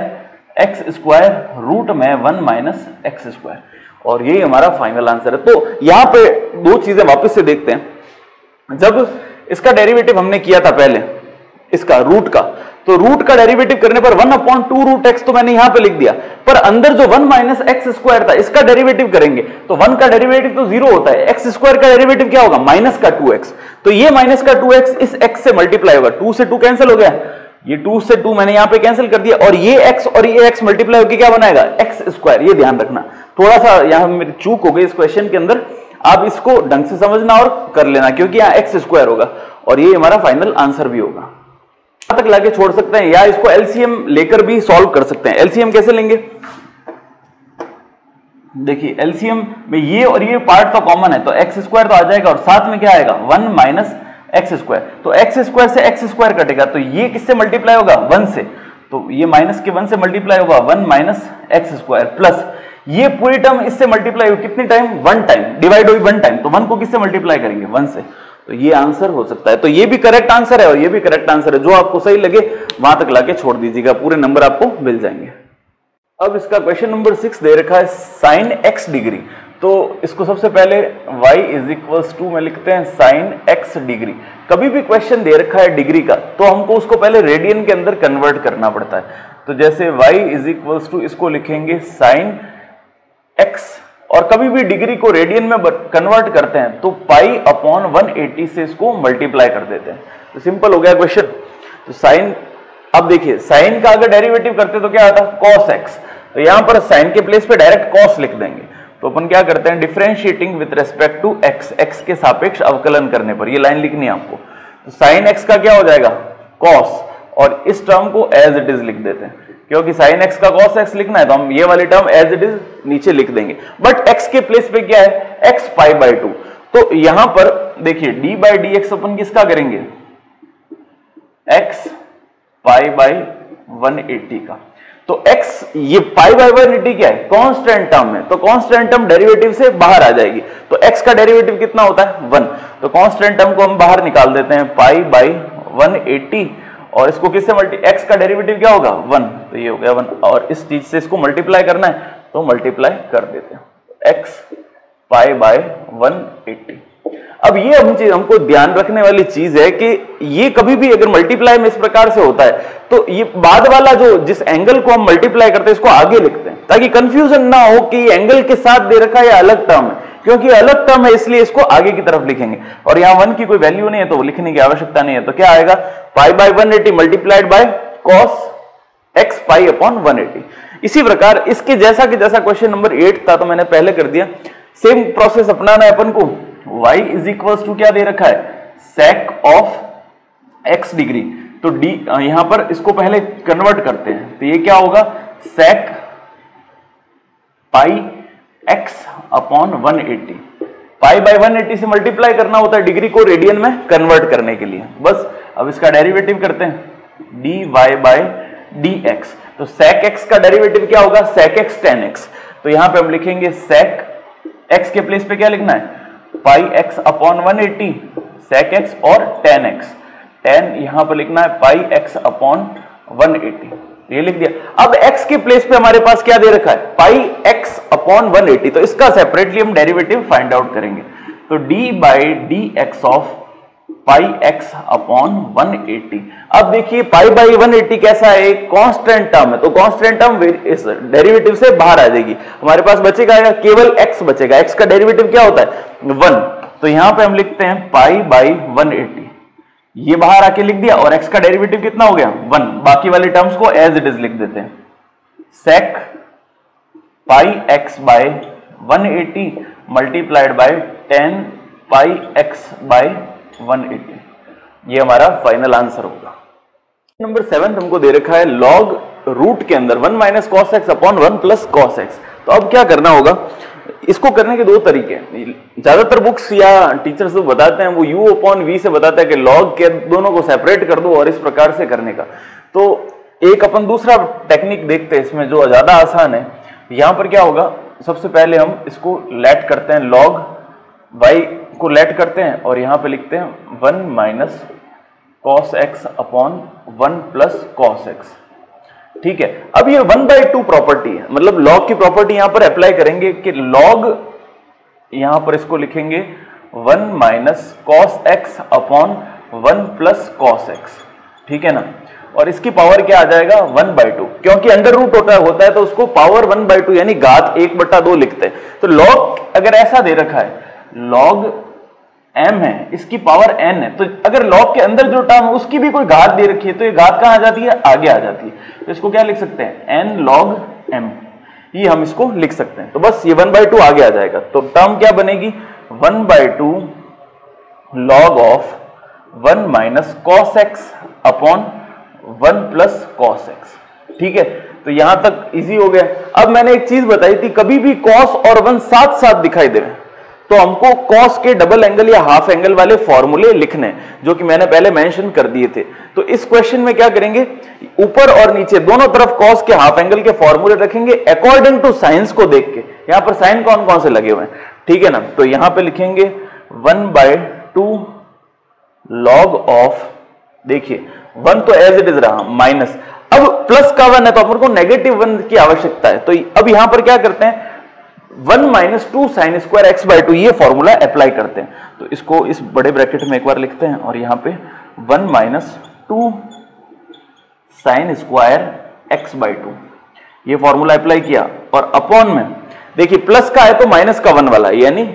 एक्स स्क्वायर, रूट में 1 माइनस एक्स स्क्वायर, और ये हमारा फाइनल आंसर है। तो यहां पे दो चीजें वापस से देखते हैं। जब इसका डेरिवेटिव हमने किया था पहले, इसका रूट का, तो रूट का डेरिवेटिव करने पर 1 अपॉन 2 रूट एक्स तो मैंने यहां पे लिख दिया, पर अंदर जो 1 माइनस एक्स स्क्वायर था इसका डेरिवेटिव करेंगे तो 1 का डेरिवेटिव तो 0 होता है, एक्स स्क्वायर का डेरिवेटिव क्या होगा, माइनस का 2x, तो ये माइनस का 2x इस x से मल्टीप्लाई होगा, 2 से 2 कैंसिल हो गया, ये 2 से 2 मैंने यहां पे कैंसिल कर दिया, और ये x और ये x मल्टीप्लाई होकर क्या बनाएगा एक्स स्क्वायर। ये ध्यान रखना, थोड़ा सा यहां मेरी चूक हो गई इस क्वेश्चन के अंदर, आप इसको ढंग से समझना और कर लेना, क्योंकि यहां एक्स स्क्वायर होगा और ये हमारा फाइनल आंसर भी होगा। यहां तक लाके छोड़ सकते हैं या इसको एलसीएम लेकर भी सॉल्व कर सकते हैं। एलसीएम कैसे लेंगे, देखिए एलसीएम में ये और ये पार्ट तो कॉमन है, तो एक्स स्क्वायर तो आ जाएगा और साथ में क्या आएगा 1 माइनस एक्स स्क्वायर, तो एक्स स्क्वायर से एक्स स्क्वायर कटेगा, तो ये किससे मल्टीप्लाई होगा 1 से, तो ये माइनस के 1 से मल्टीप्लाई होगा 1 माइनस एक्स स्क्वायर, प्लस ये पूरी टर्म इससे मल्टीप्लाई हुई कितनी टाइम, 1 टाइम, डिवाइड हुई 1 टाइम, तो 1 को किससे मल्टीप्लाई करेंगे 1 से, तो ये आंसर हो सकता है। तो ये भी करेक्ट आंसर है और ये भी करेक्ट आंसर है, जो आपको सही लगे वहां तक लाके छोड़ दीजिएगा, पूरे नंबर आपको मिल जाएंगे। अब इसका क्वेश्चन नंबर 6 दे रखा है साइन x डिग्री, तो इसको सबसे पहले y इज इक्वल्स टू में लिखते हैं साइन x डिग्री। कभी भी क्वेश्चन दे रखा है डिग्री का तो हमको उसको पहले रेडियन के अंदर कन्वर्ट करना पड़ता है, तो जैसे y इज इक्वल्स टू इसको लिखेंगे साइन x, और कभी भी डिग्री को रेडियन में कन्वर्ट करते हैं तो पाई अपॉन 180 से इसको मल्टीप्लाई कर देते हैं, तो सिंपल हो गया क्वेश्चन। तो साइन, अब देखिए साइन का अगर डेरिवेटिव करते तो क्या आता कॉस x, तो यहां पर साइन के प्लेस पे डायरेक्ट कॉस लिख देंगे, तो अपन क्या करते हैं differentiating with respect to x के सापेक्ष अवकलन करने पर, ये लाइन लिखनी है आपको, तो साइन x का क्या हो जाएगा कॉस, और इस टर्म को एज इट इज लिख देते हैं, क्योंकि साइन x का cos x लिखना है तो हम ये वाली टर्म एज इट इज नीचे लिख देंगे, बट x के प्लेस पे क्या है x पाई बाय 2, तो यहां पर देखिए d by d x upon किसका करेंगे x पाई बाय 180 का, तो x ये पाई बाय 180 क्या है कांस्टेंट टर्म है, तो कांस्टेंट टर्म डेरिवेटिव से बाहर आ जाएगी, तो x का डेरिवेटिव कितना होता है 1, तो कांस्टेंट टर्म को हम बाहर निकाल देते हैं पाई बाय 180, और इसको किससे x का डेरिवेटिव क्या होगा 1, तो ये हो गया 1, और इस चीज से इसको मल्टीप्लाई करना है तो मल्टीप्लाई कर देते हैं x पाई बाय 180। अब ये हमको ध्यान रखने वाली चीज है कि ये कभी भी अगर मल्टीप्लाई में इस प्रकार से होता है तो ये बाद वाला जो जिस एंगल को हम मल्टीप्लाई करते हैं इसको आगे लिखते हैं, ताकि कंफ्यूजन ना हो कि एंगल के साथ दे रखा है या अलग टर्म है, क्योंकि अलग टर्म है इसलिए इसको आगे की तरफ लिखेंगे, और यहाँ 1 की कोई वैल्यू नहीं है तो लिखने की आवश्यकता नहीं है, तो क्या आएगा pi by 180 multiplied by cos x pi upon 180। इसी प्रकार इसके जैसा कि जैसा क्वेश्चन नंबर 8 था तो मैंने पहले कर दिया, सेम प्रोसेस अपनाना है अपन को। y इज इक्वल्स टू क्या दे रखा है sec ऑफ x डिग्री, तो d यहां पर इसको पहले कन्वर्ट करते हैं, तो ये क्या होगा sec pi x upon 180, pi by 180 से मल्टीप्लाई करना होता है डिग्री को रेडियन में कन्वर्ट करने के लिए। बस अब इसका डेरिवेटिव करते हैं dy बाय dx, तो sec x का डेरिवेटिव क्या होगा sec x tan x, तो यहां पे हम लिखेंगे sec x के प्लेस पे क्या लिखना है, पाई x अपॉन 180 sec x और tan x, tan यहां पर लिखना है पाई x अपॉन 180, ये लिख दिया। अब x के प्लेस पे हमारे पास क्या दे रखा है, पाई x अपॉन 180, तो इसका सेपरेटली हम डेरिवेटिव फाइंड आउट करेंगे। तो d by d x of pi x upon 180। अब देखिए पाई बाई 180 कैसा है, एक कांस्टेंट टर्म है, तो कांस्टेंट टर्म इस डेरिवेटिव से बाहर आ जाएगी, हमारे पास बचेगा केवल x बचेगा। x का डेरिवेटिव क्या होता है 1, तो यहां पे हम लिखते हैं पाई बाई 180, ये बाहर आके लिख दिया, और x का डेरिवेटिव कितना हो गया 1, बाकी वाले टर्म्स को एज इट इज लिख देते हैं, sec pi x by 180 multiplied by 10 pi x by 180, ये हमारा फाइनल आंसर होगा। नंबर 7 हमको दे रखा है लॉग रूट के अंदर 1 minus cos x upon 1 plus cos x. तो अब क्या करना होगा, इसको करने के दो तरीके हैं, ज्यादातर बुक्स या टीचर्स जो बताते हैं वो u अपॉन v से बताता है कि लॉग के दोनों को सेपरेट कर दो और इस प्रकार से करने का। तो एक अपन दूसरा टेक्निक देखते हैं इसमें जो ज्यादा आसान है। यहां पर क्या होगा, सबसे पहले हम इसको लेट करते हैं, लॉग y को लेट करते हैं और यहां पे लिखते हैं 1 minus cos x upon 1 plus cos x, ठीक है। अब ये 1/2 प्रॉपर्टी है, मतलब लॉग की प्रॉपर्टी यहां पर अप्लाई करेंगे कि लॉग, यहां पर इसको लिखेंगे 1 minus cos x upon 1 plus cos x, ठीक है ना, और इसकी पावर क्या आ जाएगा 1/2, क्योंकि अंडर रूट होता है तो उसको पावर 1/2 यानी घात 1/2 लिखते हैं। तो लॉग अगर ऐसा दे रखा है, लॉग m है, इसकी पावर n है, तो अगर लॉग के अंदर जो टर्म है उसकी भी कोई घात दे रखी है, तो ये घात कहां आ जाती है, आगे आ जाती है, तो इसको क्या लिख सकते हैं n log m, ये हम इसको लिख सकते हैं। तो बस ये 1/2 आगे आ जाएगा, तो टर्म क्या बनेगी 1/2 log of 1 minus cos x upon 1 plus cos x, ठीक है। तो यहां तक इजी हो गया। अब मैंने एक चीज बताई थी, कभी भी कॉस और 1 साथ साथ दिखाई दे रहे हैं तो हमको कॉस के डबल एंगल या हाफ एंगल वाले फॉर्मूले लिखने, जो कि मैंने पहले मेंशन कर दिए थे। तो इस क्वेश्चन में क्या करेंगे, ऊपर और नीचे दोनों तरफ कॉस के हाफ एंगल के फॉर्मूले रखेंगे अकॉर्डिंग टू साइंस को देख के। यहां पर साइन कौन कौन से लगे हुए हैं, ठीक है ना, तो यहां पे लिखेंगे 1/2 लॉग ऑफ, देखिए 1 तो एज इट इज रहा, माइनस, अब प्लस का 1 है तो अपन को नेगेटिव 1 की आवश्यकता है, तो अब यहां पर क्या करते हैं 1 माइनस 2 साइन स्क्वायर x/2, ये फॉर्मूला अप्लाई करते हैं। तो इसको इस बड़े ब्रैकेट में एक बार लिखते हैं और यहां पे 1 माइनस 2 साइन स्क्वायर x/2, ये फॉर्मूला अप्लाई किया, और अपॉन में देखिए प्लस का है तो माइनस का 1 वाला, यानी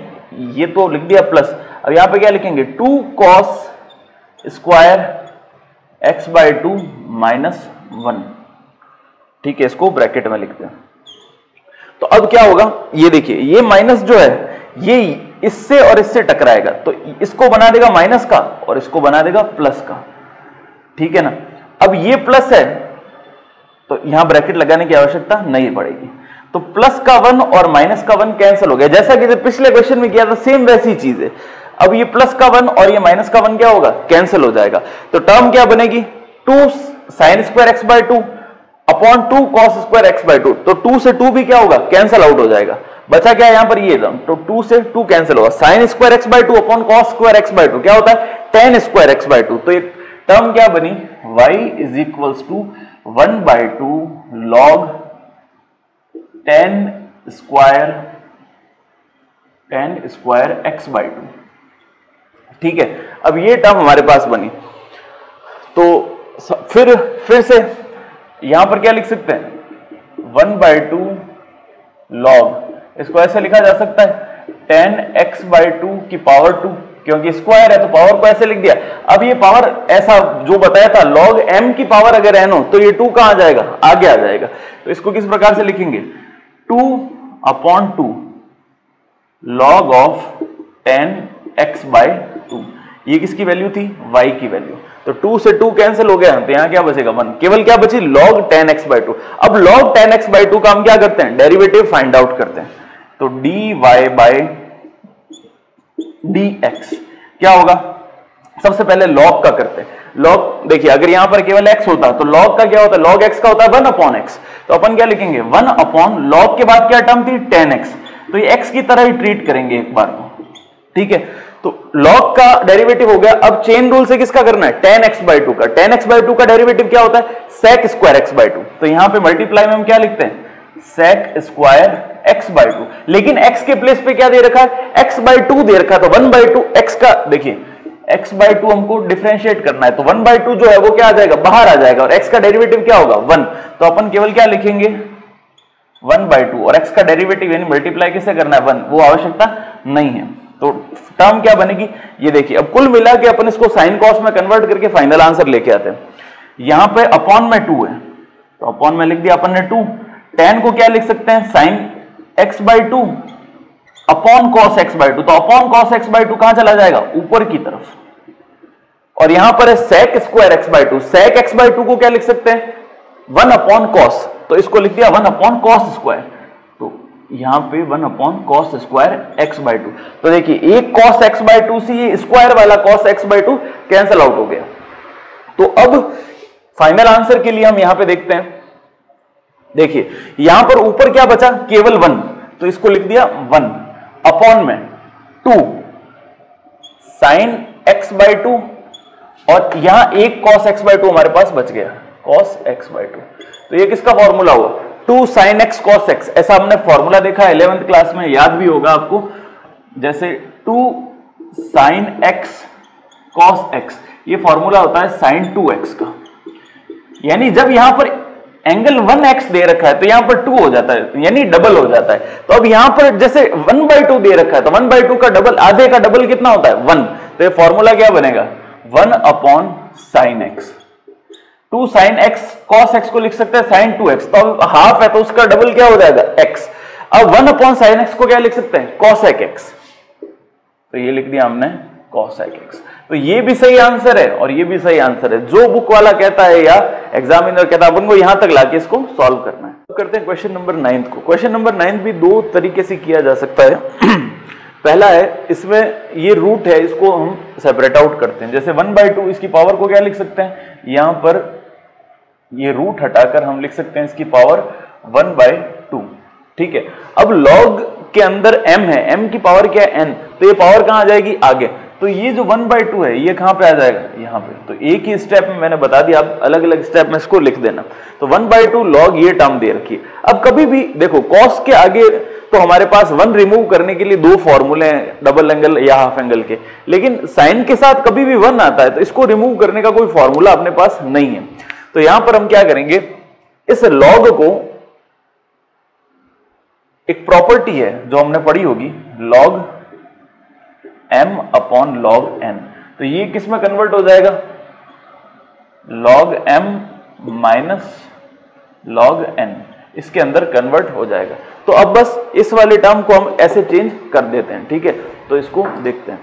ये तो लिख दिया प्लस। अब यहां पे क्या लिखेंगे 2 कॉस स्क्वायर x/2 माइनस 1, ठीक है, इसको ब्रैकेट में लिखते हैं। तो अब क्या होगा, ये देखिए ये माइनस जो है ये इससे और इससे टकराएगा, तो इसको बना देगा माइनस का और इसको बना देगा प्लस का, ठीक है ना। अब ये प्लस है तो यहां ब्रैकेट लगाने की आवश्यकता नहीं पड़ेगी, तो प्लस का 1 और माइनस का 1 कैंसिल हो गया, जैसा कि पिछले क्वेश्चन में किया था सेम वैसी चीज है। अब ये प्लस का 1 और ये माइनस का 1 क्या होगा, कैंसिल हो जाएगा, तो टर्म क्या बनेगी 2 sign square x/2 upon 2 cos square x/2, तो 2 से 2 भी क्या होगा, कैंसिल आउट हो जाएगा, बचा क्या यहां पर ये टर्म, तो 2 से 2 कैंसिल होगा, sign square x/2 upon cos square x/2 क्या होता है tan स्क्वायर x/2, तो एक टर्म क्या बनी y is equals to 1/2 log tan square x/2, ठीक है। अब ये टर्म हमारे पास बनी, तो फिर से यहां पर क्या लिख सकते हैं 1/2 लॉग, इसको ऐसे लिखा जा सकता है tan x/2 की पावर 2, क्योंकि स्क्वायर है तो पावर को ऐसे लिख दिया। अब ये पावर ऐसा जो बताया था log m की पावर अगर n हो तो ये 2 कहां आ जाएगा, आगे आ जाएगा, तो इसको किस प्रकार से लिखेंगे 2/2 log ऑफ tan x/2, ये किसकी वैल्यू थी, y की वैल्यू, तो 2 से 2 कैंसिल हो गया, तो यहां क्या बचेगा 1, केवल क्या बची log tan x/2। अब log tan x/2 का हम क्या करते हैं, डेरिवेटिव फाइंड आउट करते हैं, तो dy बाय dx क्या होगा, सबसे पहले log का करते हैं, log देखिए अगर यहां पर केवल x होता तो log का क्या होता है, log x का होता है 1/x, तो अपन क्या लिखेंगे 1 अपॉन log के बाद क्या टर्म थी tan x, तो ये x की तरह ही ट्रीट करेंगे एक बार को, ठीक है। तो log का डेरिवेटिव हो गया। अब चेन रूल से किसका करना है, tan x/2 का। tan x/2 का डेरिवेटिव क्या होता है, sec स्क्वायर x/2। तो यहां पे मल्टीप्लाई में हम क्या लिखते हैं, sec स्क्वायर x/2। लेकिन x के प्लेस पे क्या दे रखा है, x/2 दे रखा है, तो 1/2 x का, देखिए x/2 हमको डिफरेंशिएट करना है, तो 1/2 जो है वो क्या आ जाएगा, बाहर आ जाएगा, और x का डेरिवेटिव क्या होगा 1। तो अपन केवल क्या लिखेंगे 1/2, और x का डेरिवेटिव यानी मल्टीप्लाई किससे करना है 1, वो आवश्यकता नहीं है। तो टर्म क्या बनेगी, ये देखिए। अब कुल मिला के अपन इसको साइन कॉस में कन्वर्ट करके फाइनल आंसर लेके आते हैं। यहां पे अपॉन में 2 है, तो अपॉन में लिख दिया अपन ने 2। tan को क्या लिख सकते हैं, sign x/2 upon cos x/2। तो अपॉन कॉस x/2 कहां चला जाएगा, ऊपर की तरफ। और यहां पर है sec square x/2। sec x/2 को क्या लिख सकते हैं, 1 अपॉन कॉस, तो इसको लिख दिया 1 अपॉन कॉस स्क्वायर। तो यहां पे 1 अपॉन कॉस स्क्वायर x/2। तो देखिए एक cos x/2 से ये स्क्वायर वाला cos x/2 कैंसिल आउट हो गया। तो अब फाइनल आंसर के लिए हम यहां पे देखते हैं, देखिए यहां पर ऊपर क्या बचा, केवल 1, तो इसको लिख दिया 1 अपॉन में 2 साइन x/2, और यहां एक cos x/2 हमारे पास बच गया, cos x/2। तो ये किसका फॉर्मूला हुआ, 2 sin x cos x। ऐसा हमने फॉर्मूला देखा 11th क्लास में, याद भी होगा आपको, जैसे 2 sin x cos x, ये फॉर्मूला होता है sin 2x का। यानी जब यहां पर एंगल 1x दे रखा है तो यहां पर 2 हो जाता है, यानी डबल हो जाता है। तो अब यहां पर जैसे 1/2 दे रखा है, तो 1/2 का डबल, आधे का डबल कितना होता है 1। तो ये फॉर्मूला क्या बनेगा, 1 upon sine x. 2 sine x cos x को लिख सकते हैं साइन 2x, तो अब हाफ है तो उसका डबल क्या हो जाएगा x। अब 1 अपॉन साइन एक्स को क्या लिख सकते हैं, कॉसेक एक्स। तो ये लिख दिया हमने कॉसेक एक्स। तो ये भी सही आंसर है और ये भी सही आंसर है। जो बुक वाला कहता है या एग्जामिनर कहता है, अपन को यहां तक लाके इसको सॉल्व करना है। तो करते हैं क्वेश्चन नंबर 9 को। क्वेश्चन नंबर 9 भी दो तरीके से किया जा सकता है। पहला है, इसमें ये रूट है, इसको हम सेपरेट आउट करते हैं। जैसे 1/2, इसकी पावर को क्या लिख सकते हैं, यहां पर ये रूट हटाकर हम लिख सकते हैं इसकी पावर 1/2, ठीक है। अब log के अंदर m है, m की पावर क्या है n, तो ये पावर कहां आ जाएगी आगे। तो ये जो 1/2 है ये कहां पे आ जाएगा, यहां पे। तो एक ही स्टेप में मैंने बता दिया, आप अलग अलग स्टेप में इसको लिख देना। तो 1/2 log ये टर्म दे रखी है। अब कभी भी देखो cos के आगे तो हमारे पास 1 रिमूव करने के लिए दो फॉर्मूले हैं, डबल एंगल या हाफ एंगल के, लेकिन साइन के साथ कभी भी 1 आता है तो इसको रिमूव करने का कोई फॉर्मूला अपने पास नहीं है। तो यहां पर हम क्या करेंगे, इस log को, एक प्रॉपर्टी है जो हमने पढ़ी होगी, log m upon log n, तो ये किस में कन्वर्ट हो जाएगा, log m minus log n, इसके अंदर कन्वर्ट हो जाएगा। तो अब बस इस वाले टर्म को हम ऐसे चेंज कर देते हैं, ठीक है। तो इसको देखते हैं।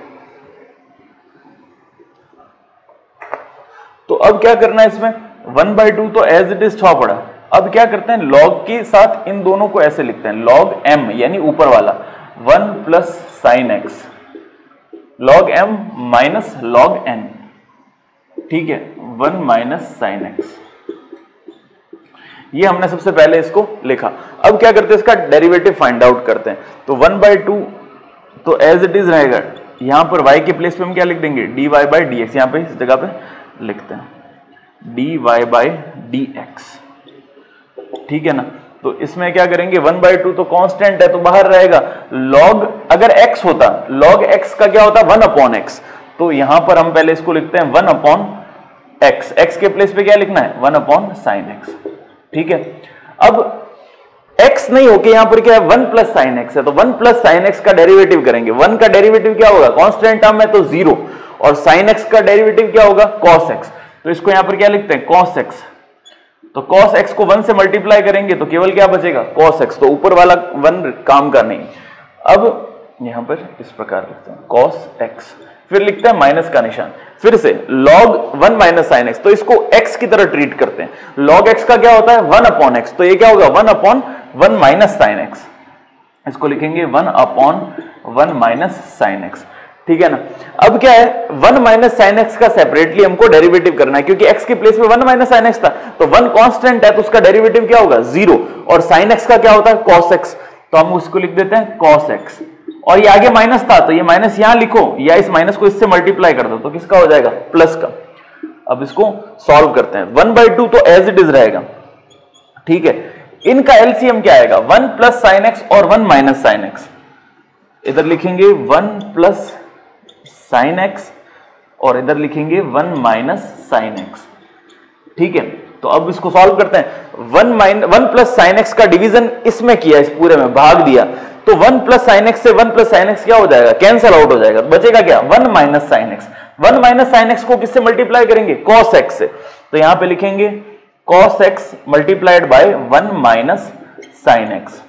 तो अब क्या करना है इसमें, 1/2 तो एज इट इज छा पड़ा। अब क्या करते हैं, log के साथ इन दोनों को ऐसे लिखते हैं, log m यानी ऊपर वाला 1 plus sine x, log m minus log n, ठीक है, 1 माइनस साइन एक्स। ये हमने सबसे पहले इसको लिखा। अब क्या करते हैं, इसका डेरिवेटिव फाइंड आउट करते हैं। तो 1/2 तो एज इट इज रहेगा, यहां पर y के प्लेस पे हम क्या लिख देंगे, dy/dx, यहां पे इस जगह पे लिखते हैं dy/dx, ठीक है ना। तो इसमें क्या करेंगे, 1/2 तो कांस्टेंट है तो बाहर रहेगा। log अगर x होता, log x का क्या होता, 1 अपॉन x, तो यहां पर हम पहले इसको लिखते हैं 1 अपॉन x, x के प्लेस पे क्या लिखना है, 1 अपॉन साइन x, ठीक है। अब x नहीं होके यहां पर क्या है, 1 प्लस साइन x है, तो 1 प्लस साइन x का डेरिवेटिव करेंगे। 1 का डेरिवेटिव क्या होगा, कांस्टेंट टर्म है तो 0, और साइन x का डेरिवेटिव क्या होगा, cos x, तो इसको यहां पर क्या लिखते हैं, cos x। तो cos x को 1 से मल्टीप्लाई करेंगे तो केवल क्या बचेगा, cos x, तो ऊपर वाला 1 काम का नहीं। अब यहां पर इस प्रकार लिखते हैं cos x, फिर लिखते हैं माइनस का निशान, फिर से log 1 माइनस साइन एक्स, तो इसको x की तरह ट्रीट करते हैं। log x का क्या होता है, 1 अपॉन x, तो ये क्या होगा 1 अपॉन 1 माइनस साइन एक्स, इसको लिखेंगे 1 अपॉन 1 माइनस साइन एक्स, ठीक है ना। अब क्या है, 1 माइनस साइन एक्स का सेपरेटली हमको डेरिवेटिव करना है, क्योंकि x के प्लेस में 1 माइनस साइन एक्स था, तो 1 कांस्टेंट है तो उसका डेरिवेटिव क्या होगा 0, और साइन एक्स का क्या होता है cos x, तो हम उसको लिख देते हैं cos x, और ये आगे माइनस था तो ये माइनस यहां लिखो, या इस माइनस को इससे मल्टीप्लाई कर दो तो किसका हो जाएगा, प्लस का। अब इसको सॉल्व करते हैं। 1/2 तो एज इट इज रहेगा, ठीक है। इनका एलसीएम क्या आएगा, 1 प्लस साइन एक्स और 1 माइनस साइन एक्स। इधर लिखेंगे 1 प्लस साइन एक्स और इधर लिखेंगे 1 माइनस साइन एक्स, ठीक है। तो अब इसको सॉल्व करते हैं। 1 प्लस साइन एक्स का डिवीजन इसमें किया, इस पूरे में भाग दिया, तो 1 प्लस साइन एक्स से 1 प्लस साइन एक्स क्या हो जाएगा, कैंसल आउट हो जाएगा, बचेगा क्या, 1 minus sine x. 1 minus sine x को किससे मल्टीप्लाई करेंगे, कॉस एक्स से, तो यहां पे लिखेंगे cos x multiplied by 1 minus sine x,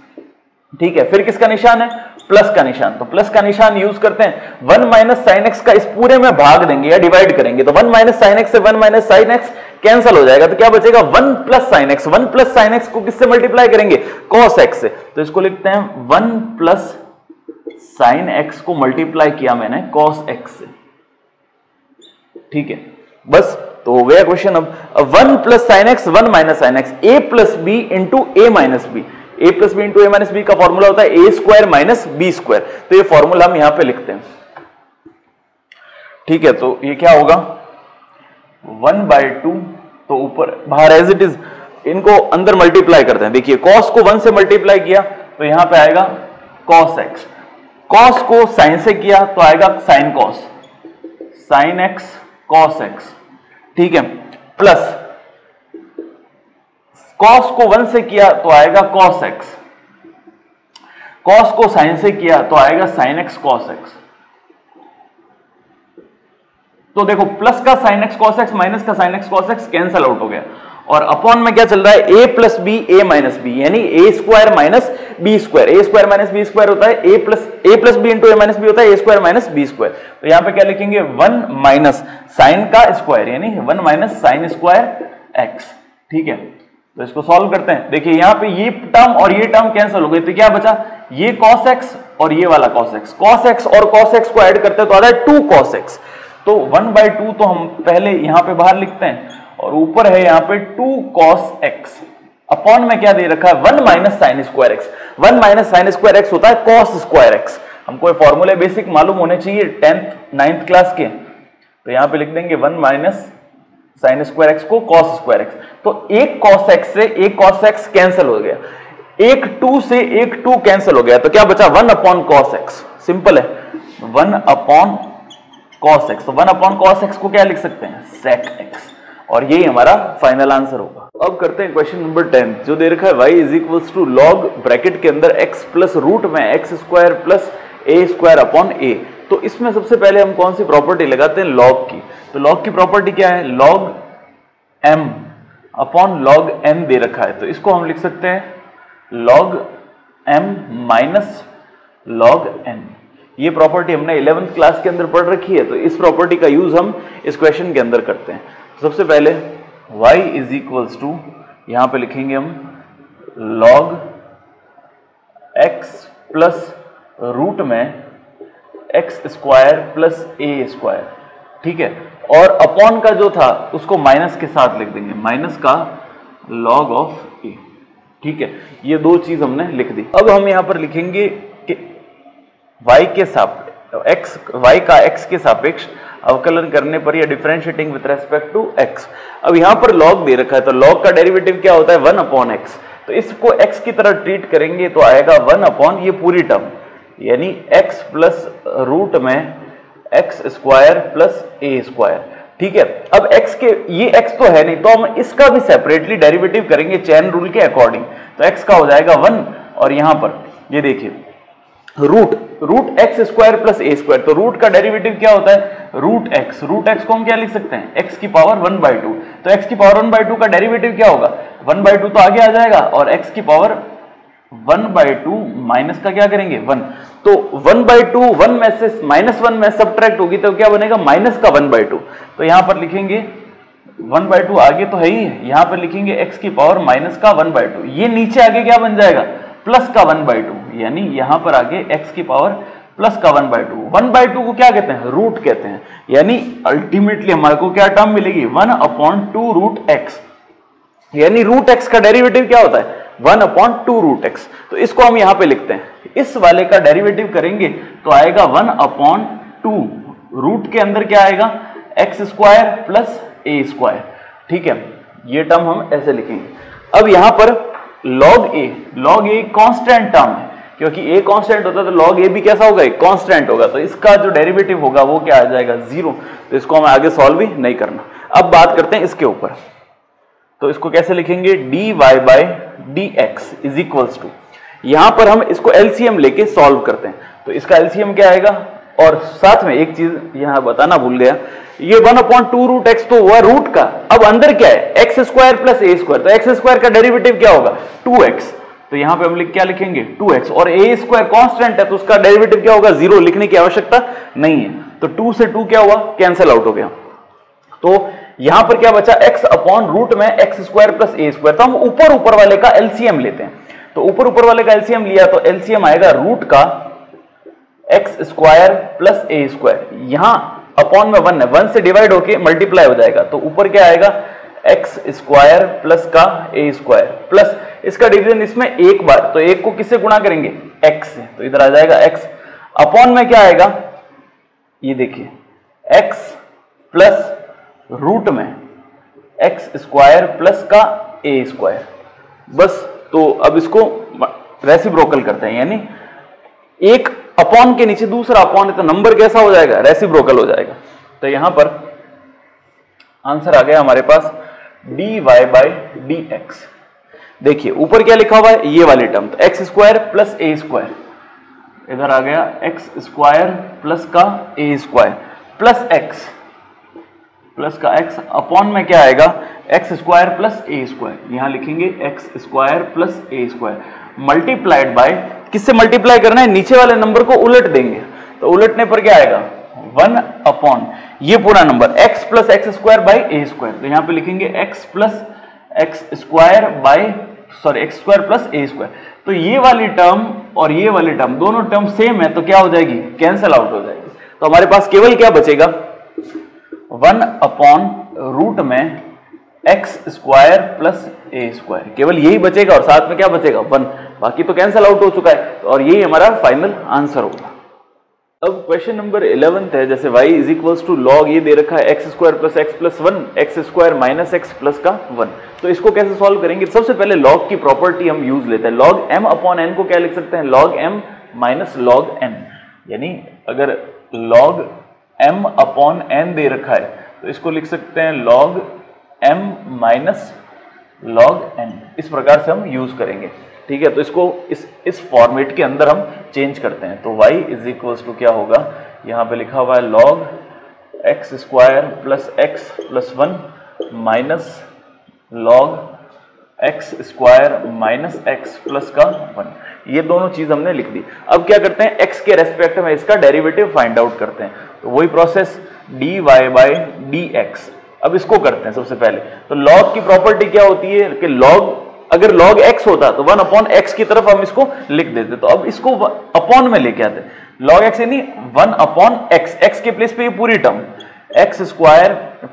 ठीक है। फिर किसका निशान है, प्लस का निशान, तो प्लस का निशान यूज करते हैं। 1 माइनस साइन एक्स का इस पूरे में भाग देंगे या डिवाइड करेंगे, तो 1 माइनस साइन एक्स से 1 माइनस साइन एक्स कैंसल हो जाएगा, तो क्या बचेगा, 1 plus sine x. 1 plus sine x को किससे मल्टीप्लाई करेंगे, cos x से, तो इसको लिखते हैं 1 प्लस साइन एक्स को मल्टीप्लाई किया मैंने cos x से, ठीक है। बस तो हो गया क्वेश्चन। अब 1 plus sine x 1 minus sine x, A plus B into A minus B, A plus B into A minus B का फॉर्मूला होता है ए स्क्वायर माइनस बी स्क्वायर, तो ये फॉर्मूला हम यहां पे लिखते हैं, ठीक है। तो ये क्या होगा 1/2, तो ऊपर बाहर एज इट इज, इनको अंदर मल्टीप्लाई करते हैं। देखिए cos को 1 से मल्टीप्लाई किया तो यहां पे आएगा cos x, cos को sin से किया तो आएगा sin cos, sin x cos x, ठीक है, प्लस cos को 1 से किया तो आएगा cos x, cos को sin से किया तो आएगा sin x cos x। तो देखो प्लस का sin x cos x minus का sin x cos x cancel out हो गया, और अपॉन में क्या चल रहा है, a plus b a minus b, यानी a square minus B square. A square minus B square होता है a plus B into A minus b होता है ए स्क्वायर माइनस बी स्क्वायर। तो यहां पे क्या लिखेंगे 1 माइनस साइन का स्क्वायर, यानी 1 माइनस साइन स्क्वायर एक्स, ठीक है। तो इसको सॉल्व करते हैं। देखिए यहां पे ये टर्म और ये टर्म कैंसिल हो गई, तो क्या बचा, ये cos x और ये वाला cos x। cos x और cos x को ऐड करते हैं तो आता है 2 cos x, तो 1/2 तो हम पहले यहां पे बाहर लिखते हैं, और ऊपर है यहां पे 2 cos x, अपॉन में क्या दे रखा है 1 minus sine square x. 1 minus sine square x होता है cos स्क्वायर एक्स। हमको ये फॉर्मूले बेसिक मालूम होने चाहिए 10th 9th क्लास के, तो यहां पे लिख देंगे 1 माइनस साइन स्क्वायर एक्स को cos स्क्वायर एक्स। तो एक cos x से एक cos x कैंसिल हो गया, एक 2 से एक 2 कैंसिल हो गया, तो क्या बचा 1 अपॉन cos x। सिंपल है, 1 अपॉन cos x, तो 1 अपॉन cos x को क्या लिख सकते हैं, sec x, और यही हमारा फाइनल आंसर होगा। अब करते हैं क्वेश्चन नंबर 10, जो दे रखा है y is equals to log bracket के अंदर x प्लस रूट में x square plus a square upon a. तो इसमें सबसे पहले हम कौन सी प्रॉपर्टी लगाते हैं, लॉग की। तो लॉग की प्रॉपर्टी क्या है, log m upon log n दे रखा है, तो इसको हम लिख सकते हैं log m minus log n। ये प्रॉपर्टी हमने 11th क्लास के अंदर पढ़ रखी है, तो इस प्रॉपर्टी का यूज हम इस क्वेश्चन के अंदर करते हैं। सबसे पहले y इज इक्वल्स टू, यहां पे लिखेंगे हम log x प्लस रूट में x square plus a square, ठीक है, और अपॉन का जो था उसको माइनस के साथ लिख देंगे, माइनस का log ऑफ ए, ठीक है। ये दो चीज हमने लिख दी। अब हम यहां पर लिखेंगे कि y के सापेक्ष y का x के सापेक्ष अवकलन करने पर या differentiating with respect to x। अब यहां पर log दे रखा है, तो log का डेरिवेटिव क्या होता है 1 अपॉन x, तो इसको x की तरह ट्रीट करेंगे तो आएगा 1 अपॉन ये पूरी टर्म, यानी x प्लस रूट में x square plus a square, ठीक है। अब x के ये x तो है नहीं, तो हम इसका भी सेपरेटली डेरिवेटिव करेंगे चेन रूल के अकॉर्डिंग, तो x का हो जाएगा 1, और यहां पर ये देखिए root x square plus a square, तो रूट का डेरिवेटिव क्या होता है रूट एक्स को हम क्या लिख सकते हैं x की पावर 1/2, तो x की पावर 1/2 का डेरिवेटिव क्या होगा 1/2 तो आगे आ जाएगा, और x की पावर 1/2 माइनस का क्या करेंगे 1, तो 1/2 1 में से -1 में सब्ट्रैक्ट होगी तो क्या बनेगा माइनस का 1/2, तो यहां पर लिखेंगे 1/2 आगे तो है ही, यहां पर लिखेंगे x की पावर माइनस का 1/2, ये नीचे आगे क्या बन जाएगा प्लस का 1/2, यानी यहां पर आगे x की पावर प्लस का 1/2। 1/2 को क्या कहते हैं रूट कहते हैं, यानी अल्टीमेटली हमारे को क्या टर्म मिलेगी 1/2 रूट एक्स, यानी रूट एक्स का डेरिवेटिव क्या होता है 1/2√x। तो इसको हम यहां पे लिखते हैं, इस वाले का डेरिवेटिव करेंगे तो आएगा 1/2, रूट के अंदर क्या आएगा x² प्लस a²। ठीक है, ये टर्म हम ऐसे लिखेंगे। अब यहां पर log a कांस्टेंट टर्म है, क्योंकि a कांस्टेंट होता है तो log a भी कैसा होगा, एक कांस्टेंट होगा, तो इसका जो डेरिवेटिव होगा वो क्या आ जाएगा 0। तो इसको हमें आगे सॉल्व भी नहीं करना। अब बात करते हैं इसके ऊपर, तो इसको कैसे लिखेंगे, dy/dx इज इक्वल्स टू, यहां पर हम इसको एलसीएम लेके सॉल्व करते हैं, तो इसका एलसीएम क्या आएगा। और साथ में एक चीज यहां बताना भूल गया, ये 1/2√x तो हुआ रूट का, अब अंदर क्या है x² प्लस a², तो x² का डेरिवेटिव क्या होगा 2x, तो यहां पे हम क्या लिखेंगे 2x, और a² कांस्टेंट है तो उसका डेरिवेटिव क्या होगा 0, लिखने की आवश्यकता नहीं है। तो 2 से 2 क्या हुआ, कैंसिल आउट हो गया। तो यहां पर क्या बचा, x/रूट में x² प्लस a², तो हम ऊपर वाले का एलसीएम लेते हैं, तो ऊपर वाले का एलसीएम लिया तो एलसीएम आएगा रूट का x² प्लस a², यहां अपॉन में 1 है, 1 से डिवाइड होके मल्टीप्लाई हो जाएगा, तो ऊपर क्या आएगा x² प्लस का a² प्लस इसका डिवीजन इसमें एक बार, तो एक को किससे गुणा करेंगे x से, तो इधर आ जाएगा x, अपॉन में क्या आएगा, ये देखिए x प्लस रूट में x² प्लस का a², बस। तो अब इसको रेसिप्रोकल करते हैं, यानी एक अपॉन के नीचे दूसरा अपॉन है तो नंबर कैसा हो जाएगा, रेसिप्रोकल हो जाएगा। तो यहां पर आंसर आ गया हमारे पास dy/dx। देखिए ऊपर क्या लिखा हुआ है, ये वाली टर्म, तो x² प्लस a², इधर आ गया x² प्लस का a² प्लस का x, अपॉन में क्या आएगा x² प्लस a², यहां लिखेंगे x² plus a², multiplied by, किससे मल्टीप्लाई करना है, नीचे वाले नंबर को उलट देंगे, तो उलटने पर क्या आएगा 1/, ये पूरा number x plus x² by a², तो यहां पे लिखेंगे x plus x² plus a²। तो ये वाली टर्म और ये वाली टर्म दोनों टर्म सेम है, तो क्या हो जाएगी, कैंसिल आउट हो जाएगी। तो हमारे पास केवल क्या बचेगा 1/रूट में x² प्लस a², केवल यही बचेगा, और साथ में क्या बचेगा 1, बाकी तो कैंसिल आउट हो चुका है, और यही हमारा फाइनल आंसर होगा। अब क्वेश्चन नंबर 11 है, जैसे y is equals to log ये दे रखा है x² plus x plus 1, x² minus x plus का 1, तो इसको कैसे सॉल्व करेंगे। सबसे पहले लॉग की प्रॉपर्टी हम यूज लेते हैं, लॉग m अपॉन n को क्या लिख सकते हैं, log m minus log n, यानी अगर लॉग m अपॉन n दे रखा है तो इसको लिख सकते हैं log m minus log n, इस प्रकार से हम यूज करेंगे। ठीक है, तो इसको इस फॉर्मेट के अंदर हम चेंज करते हैं, तो y इज इक्वल्स टू क्या होगा, यहाँ पे लिखा हुआ है log x² plus x plus 1 minus log x² minus x plus का 1, ये दोनों चीज हमने लिख दी। अब क्या करते हैं, x के रेस्पेक्ट में इसका डेरिवेटिव फाइंड आउट करते हैं, तो वही प्रोसेस dy/dx। अब इसको करते हैं सबसे पहले, तो log की प्रॉपर्टी क्या होती है कि log, अगर log x होता तो 1/x की तरफ हम इसको लिख देते, तो अब इसको अपॉन में लेके आते, log x यानी 1/x, x के प्लेस पे ये पूरी term x²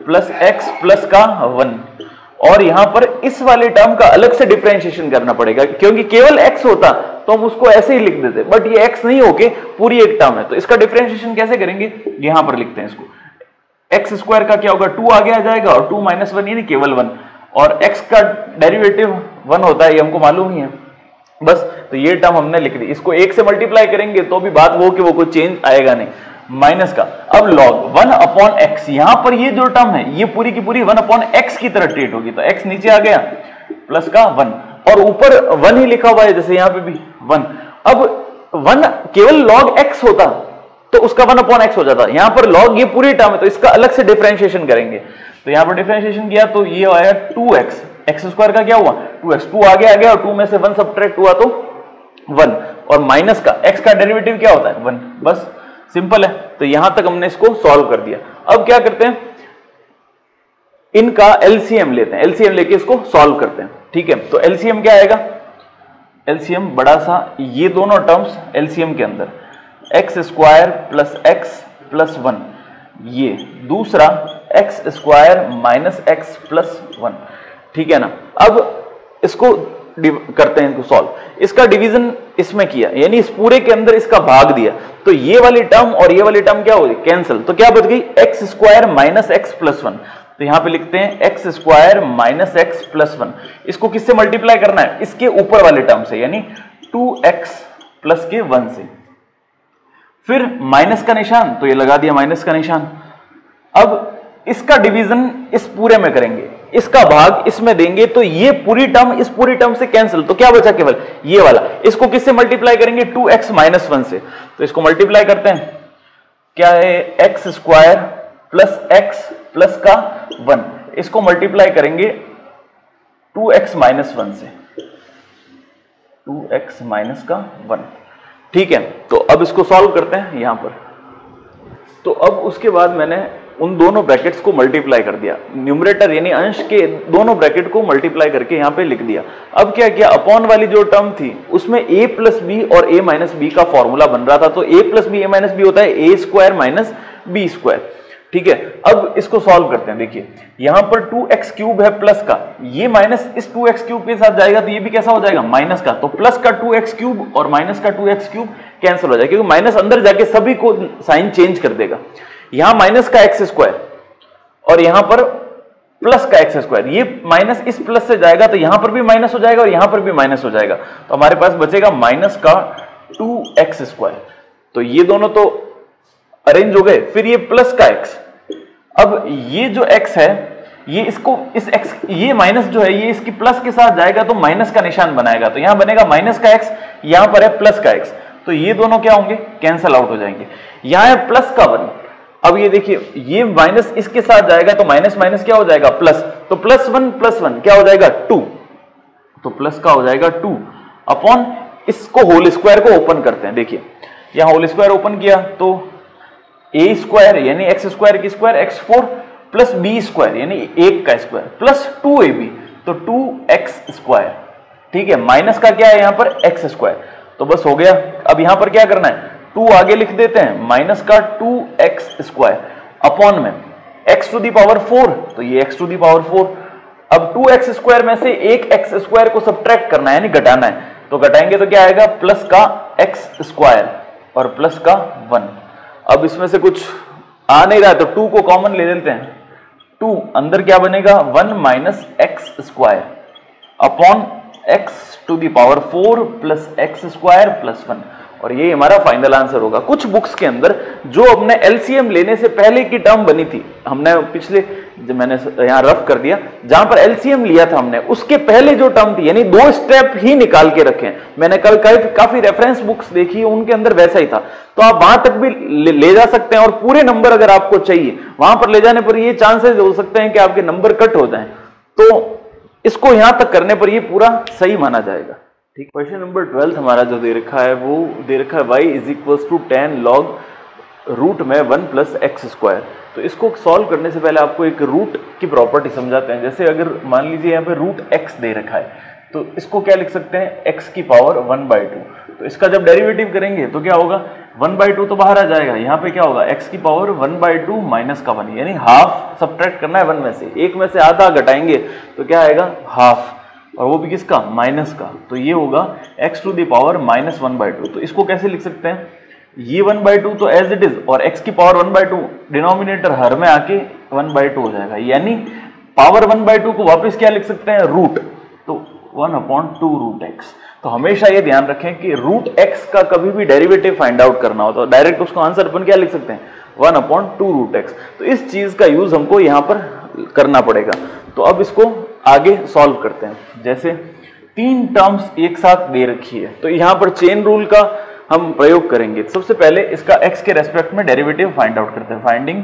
plus x plus का 1, और यहां पर इस वाले टर्म का अलग से डिफरेंशिएशन करना पड़ेगा, क्योंकि केवल x होता तो हम उसको ऐसे ही लिख देते, बट ये x नहीं होके पूरी एक टर्म है, तो इसका डिफरेंशिएशन कैसे करेंगे, यहां पर लिखते हैं इसको, x² का क्या होगा 2 आगे आ जाएगा, और 2 माइनस 1 यानी केवल 1, और x का डेरिवेटिव 1 होता है, ये हमको मालूम ही है, बस। तो ये टर्म हमने लिख दी, इसको 1 से मल्टीप्लाई करेंगे तो भी बात वो कि वो कोई चेंज आएगा नहीं, माइनस का। अब log 1/x, यहां पर ये जो टर्म है ये पूरी की पूरी 1/x की तरह ट्रीट होगी, तो x नीचे आ गया प्लस का 1, और ऊपर 1 ही लिखा हुआ है, जैसे यहां पे भी 1। अब 1 केवल log x होता तो उसका 1/x हो जाता, यहां पर log ये पूरी टर्म है तो इसका अलग से डिफरेंशिएशन करेंगे, तो यहां पर डिफरेंशिएशन किया तो ये आया 2x, x² का क्या हुआ 2x, 2 आगे आ गया, और 2 में से 1 सब्ट्रैक्ट हुआ तो 1, और माइनस का x का डेरिवेटिव क्या होता है 1, बस सिंपल है। तो यहां तक हमने इसको सॉल्व कर दिया। अब क्या करते हैं, इनका एलसीएम लेते हैं, एलसीएम लेके इसको सॉल्व करते हैं। ठीक है, तो एलसीएम क्या आएगा, एलसीएम बड़ा सा, ये दोनों टर्म्स एलसीएम के अंदर x² प्लस x प्लस 1, ये दूसरा x² माइनस x प्लस 1, ठीक है ना। अब इसको करते हैं इनको सॉल्व, इसका डिवीजन इसमें किया, यानी इस पूरे के अंदर इसका भाग दिया, तो ये वाली टर्म और ये वाली टर्म क्या हो गई, कैंसिल। तो क्या बच गई, x square minus x plus 1। तो यहां पे लिखते हैं x square minus x plus 1। इसको किससे मल्टीप्लाई करना है, इसके ऊपर वाले टर्म से, यानी 2x प्लस के 1 से। फिर माइनस का निशान, तो ये लगा दिया माइनस का निशान। अब इसका डिवीजन इस पूरे में करेंगे, इसका भाग इसमें देंगे, तो ये पूरी टर्म इस पूरी टर्म से कैंसिल, तो क्या बचा केवल ये वाला। इसको किससे मल्टीप्लाई करेंगे, 2x माइनस 1 से। तो इसको मल्टीप्लाई करते हैं, क्या है, x square plus x plus का 1, इसको मल्टीप्लाई करेंगे 2x माइनस 1 से, 2x माइनस का 1। ठीक है, तो अब इसको सॉल्व करते हैं यहां पर। तो अब उसके बाद मैंने उन दोनों ब्रैकेट्स को मल्टीप्लाई कर दिया, न्यूमरेटर यानी अंश के दोनों ब्रैकेट को मल्टीप्लाई करके यहां पे लिख दिया। अब क्या किया, अपॉन वाली जो टर्म थी उसमें a प्लस बी और a माइनस बी का फॉर्मूला बन रहा था, तो a plus b a minus b होता है a square minus B square. ठीक है, अब इसको सॉल्व करते हैं। देखिए यहां पर 2x क्यूब है प्लस का, ये माइनस इस 2x क्यूब के साथ जाएगा, तो ये भी कैसा हो जाएगा, माइनस का। तो प्लस का 2x क्यूब और माइनस का 2x क्यूब कैंसिल हो जाएगा, क्योंकि माइनस अंदर जाके सभी को साइन चेंज कर देगा। यहां माइनस का एक्स स्क्वायर और यहां पर प्लस का एक्स स्क्वायर, ये माइनस इस प्लस से जाएगा, तो यहां पर भी माइनस हो जाएगा और यहां पर भी माइनस हो जाएगा, तो हमारे पास बचेगा माइनस का 2x स्क्वायर। तो ये दोनों तो अरेंज हो गए। फिर ये प्लस का x, अब ये जो x है ये इसको इस x, ये माइनस जो है ये इसकी प्लस के साथ जाएगा तो माइनस का निशान बनाएगा, तो यहां बनेगा माइनस का x, यहां पर है प्लस का x, तो ये दोनों क्या होंगे, कैंसल आउट हो जाएंगे। यहां है प्लस का 1, अब ये देखिए ये माइनस इसके साथ जाएगा तो माइनस माइनस क्या हो जाएगा, प्लस, तो प्लस 1 क्या हो जाएगा, 2, तो प्लस का हो जाएगा 2 अपॉन इसको होल स्क्वायर को ओपन करते हैं। देखिए यहां होल स्क्वायर ओपन किया तो a स्क्वायर यानी एक्स स्क्वायर की square x4 plus b square यानी 1 का स्क्वायर प्लस 2ab, तो 2x स्क्वायर। ठीक है, माइनस का क्या है यहां पर, x स्क्वायर, तो बस हो गया। अब यहां पर क्या करना है, 2 आगे लिख देते हैं, माइनस का 2x स्क्वायर अपॉन में x टू दी पावर 4, तो ये x टू दी पावर 4। अब 2x स्क्वायर में से एक x स्क्वायर को सब्ट्रैक्ट करना है यानी घटाना है, तो घटाएंगे तो क्या आएगा, प्लस का x स्क्वायर और प्लस का 1। अब इसमें से कुछ आ नहीं रहा है तो 2 को कॉमन ले लेते हैं, 2 अंदर क्या बनेगा, 1 minus x square upon x to the power 4 plus x square plus 1, और ये हमारा फाइनल आंसर होगा। कुछ बुक्स के अंदर जो अपने एलसीएम लेने से पहले की टर्म बनी थी, हमने पिछले मैंने यहां रफ कर दिया, जहां पर एलसीएम लिया था हमने उसके पहले जो टर्म थी यानी 2 स्टेप ही निकाल के रखे हैं। मैंने कल काफी रेफरेंस बुक्स देखी है, उनके अंदर वैसा ही था, तो आप वहां तक भी ले जा सकते हैं, और पूरे नंबर अगर आपको चाहिए वहां पर ले जाने पर ये चांसेस हो सकते हैं कि आपके नंबर कट हो जाएं, तो इसको यहां तक करने पर ये पूरा सही माना जाएगा। ठीक, क्वेश्चन नंबर 12 हमारा जो दे रखा है वो दे रखा है y is equals to 10 log root में 1 प्लस एक्स स्क्वायर। तो इसको सॉल्व करने से पहले आपको एक रूट की प्रॉपर्टी समझाते हैं। जैसे अगर मान लीजिए यहाँ पे रूट x दे रखा है, तो इसको क्या लिख सकते हैं, x की पावर 1/2। तो इसका जब डेरिवेटिव करेंगे तो क्या होगा, 1/2 तो बाहर आ जाएगा, यहाँ पे क्या होगा, x की पावर 1/2 माइनस का 1, यानी हाफ सब्ट्रैक्ट करना है 1 में से, एक में से आधा घटाएंगे तो क्या आएगा, हाफ, और वो भी किसका, माइनस का, तो ये होगा x to the power minus 1/2। तो इसको कैसे लिख सकते हैं, ये 1/2 तो एज इट इज, और x की पावर 1/2 डिनोमिनेटर हर में आके 1/2 हो जाएगा, यानी पावर 1/2 को वापस क्या लिख सकते हैं, रूट, तो 1/2 रूट x। तो हमेशा ये ध्यान रखें कि रूट x का कभी भी डेरिवेटिव फाइंड आउट करना हो तो डायरेक्ट उसको आंसर अपन क्या लिख सकते हैं, 1/2 रूट x। तो इस चीज का यूज हमको यहां पर करना पड़ेगा। तो अब इसको आगे सॉल्व करते हैं। जैसे 3 टर्म्स एक साथ दे रखी है, तो यहां पर चेन रूल का हम प्रयोग करेंगे। सबसे पहले इसका x के रेस्पेक्ट में डेरिवेटिव फाइंड आउट करते हैं, finding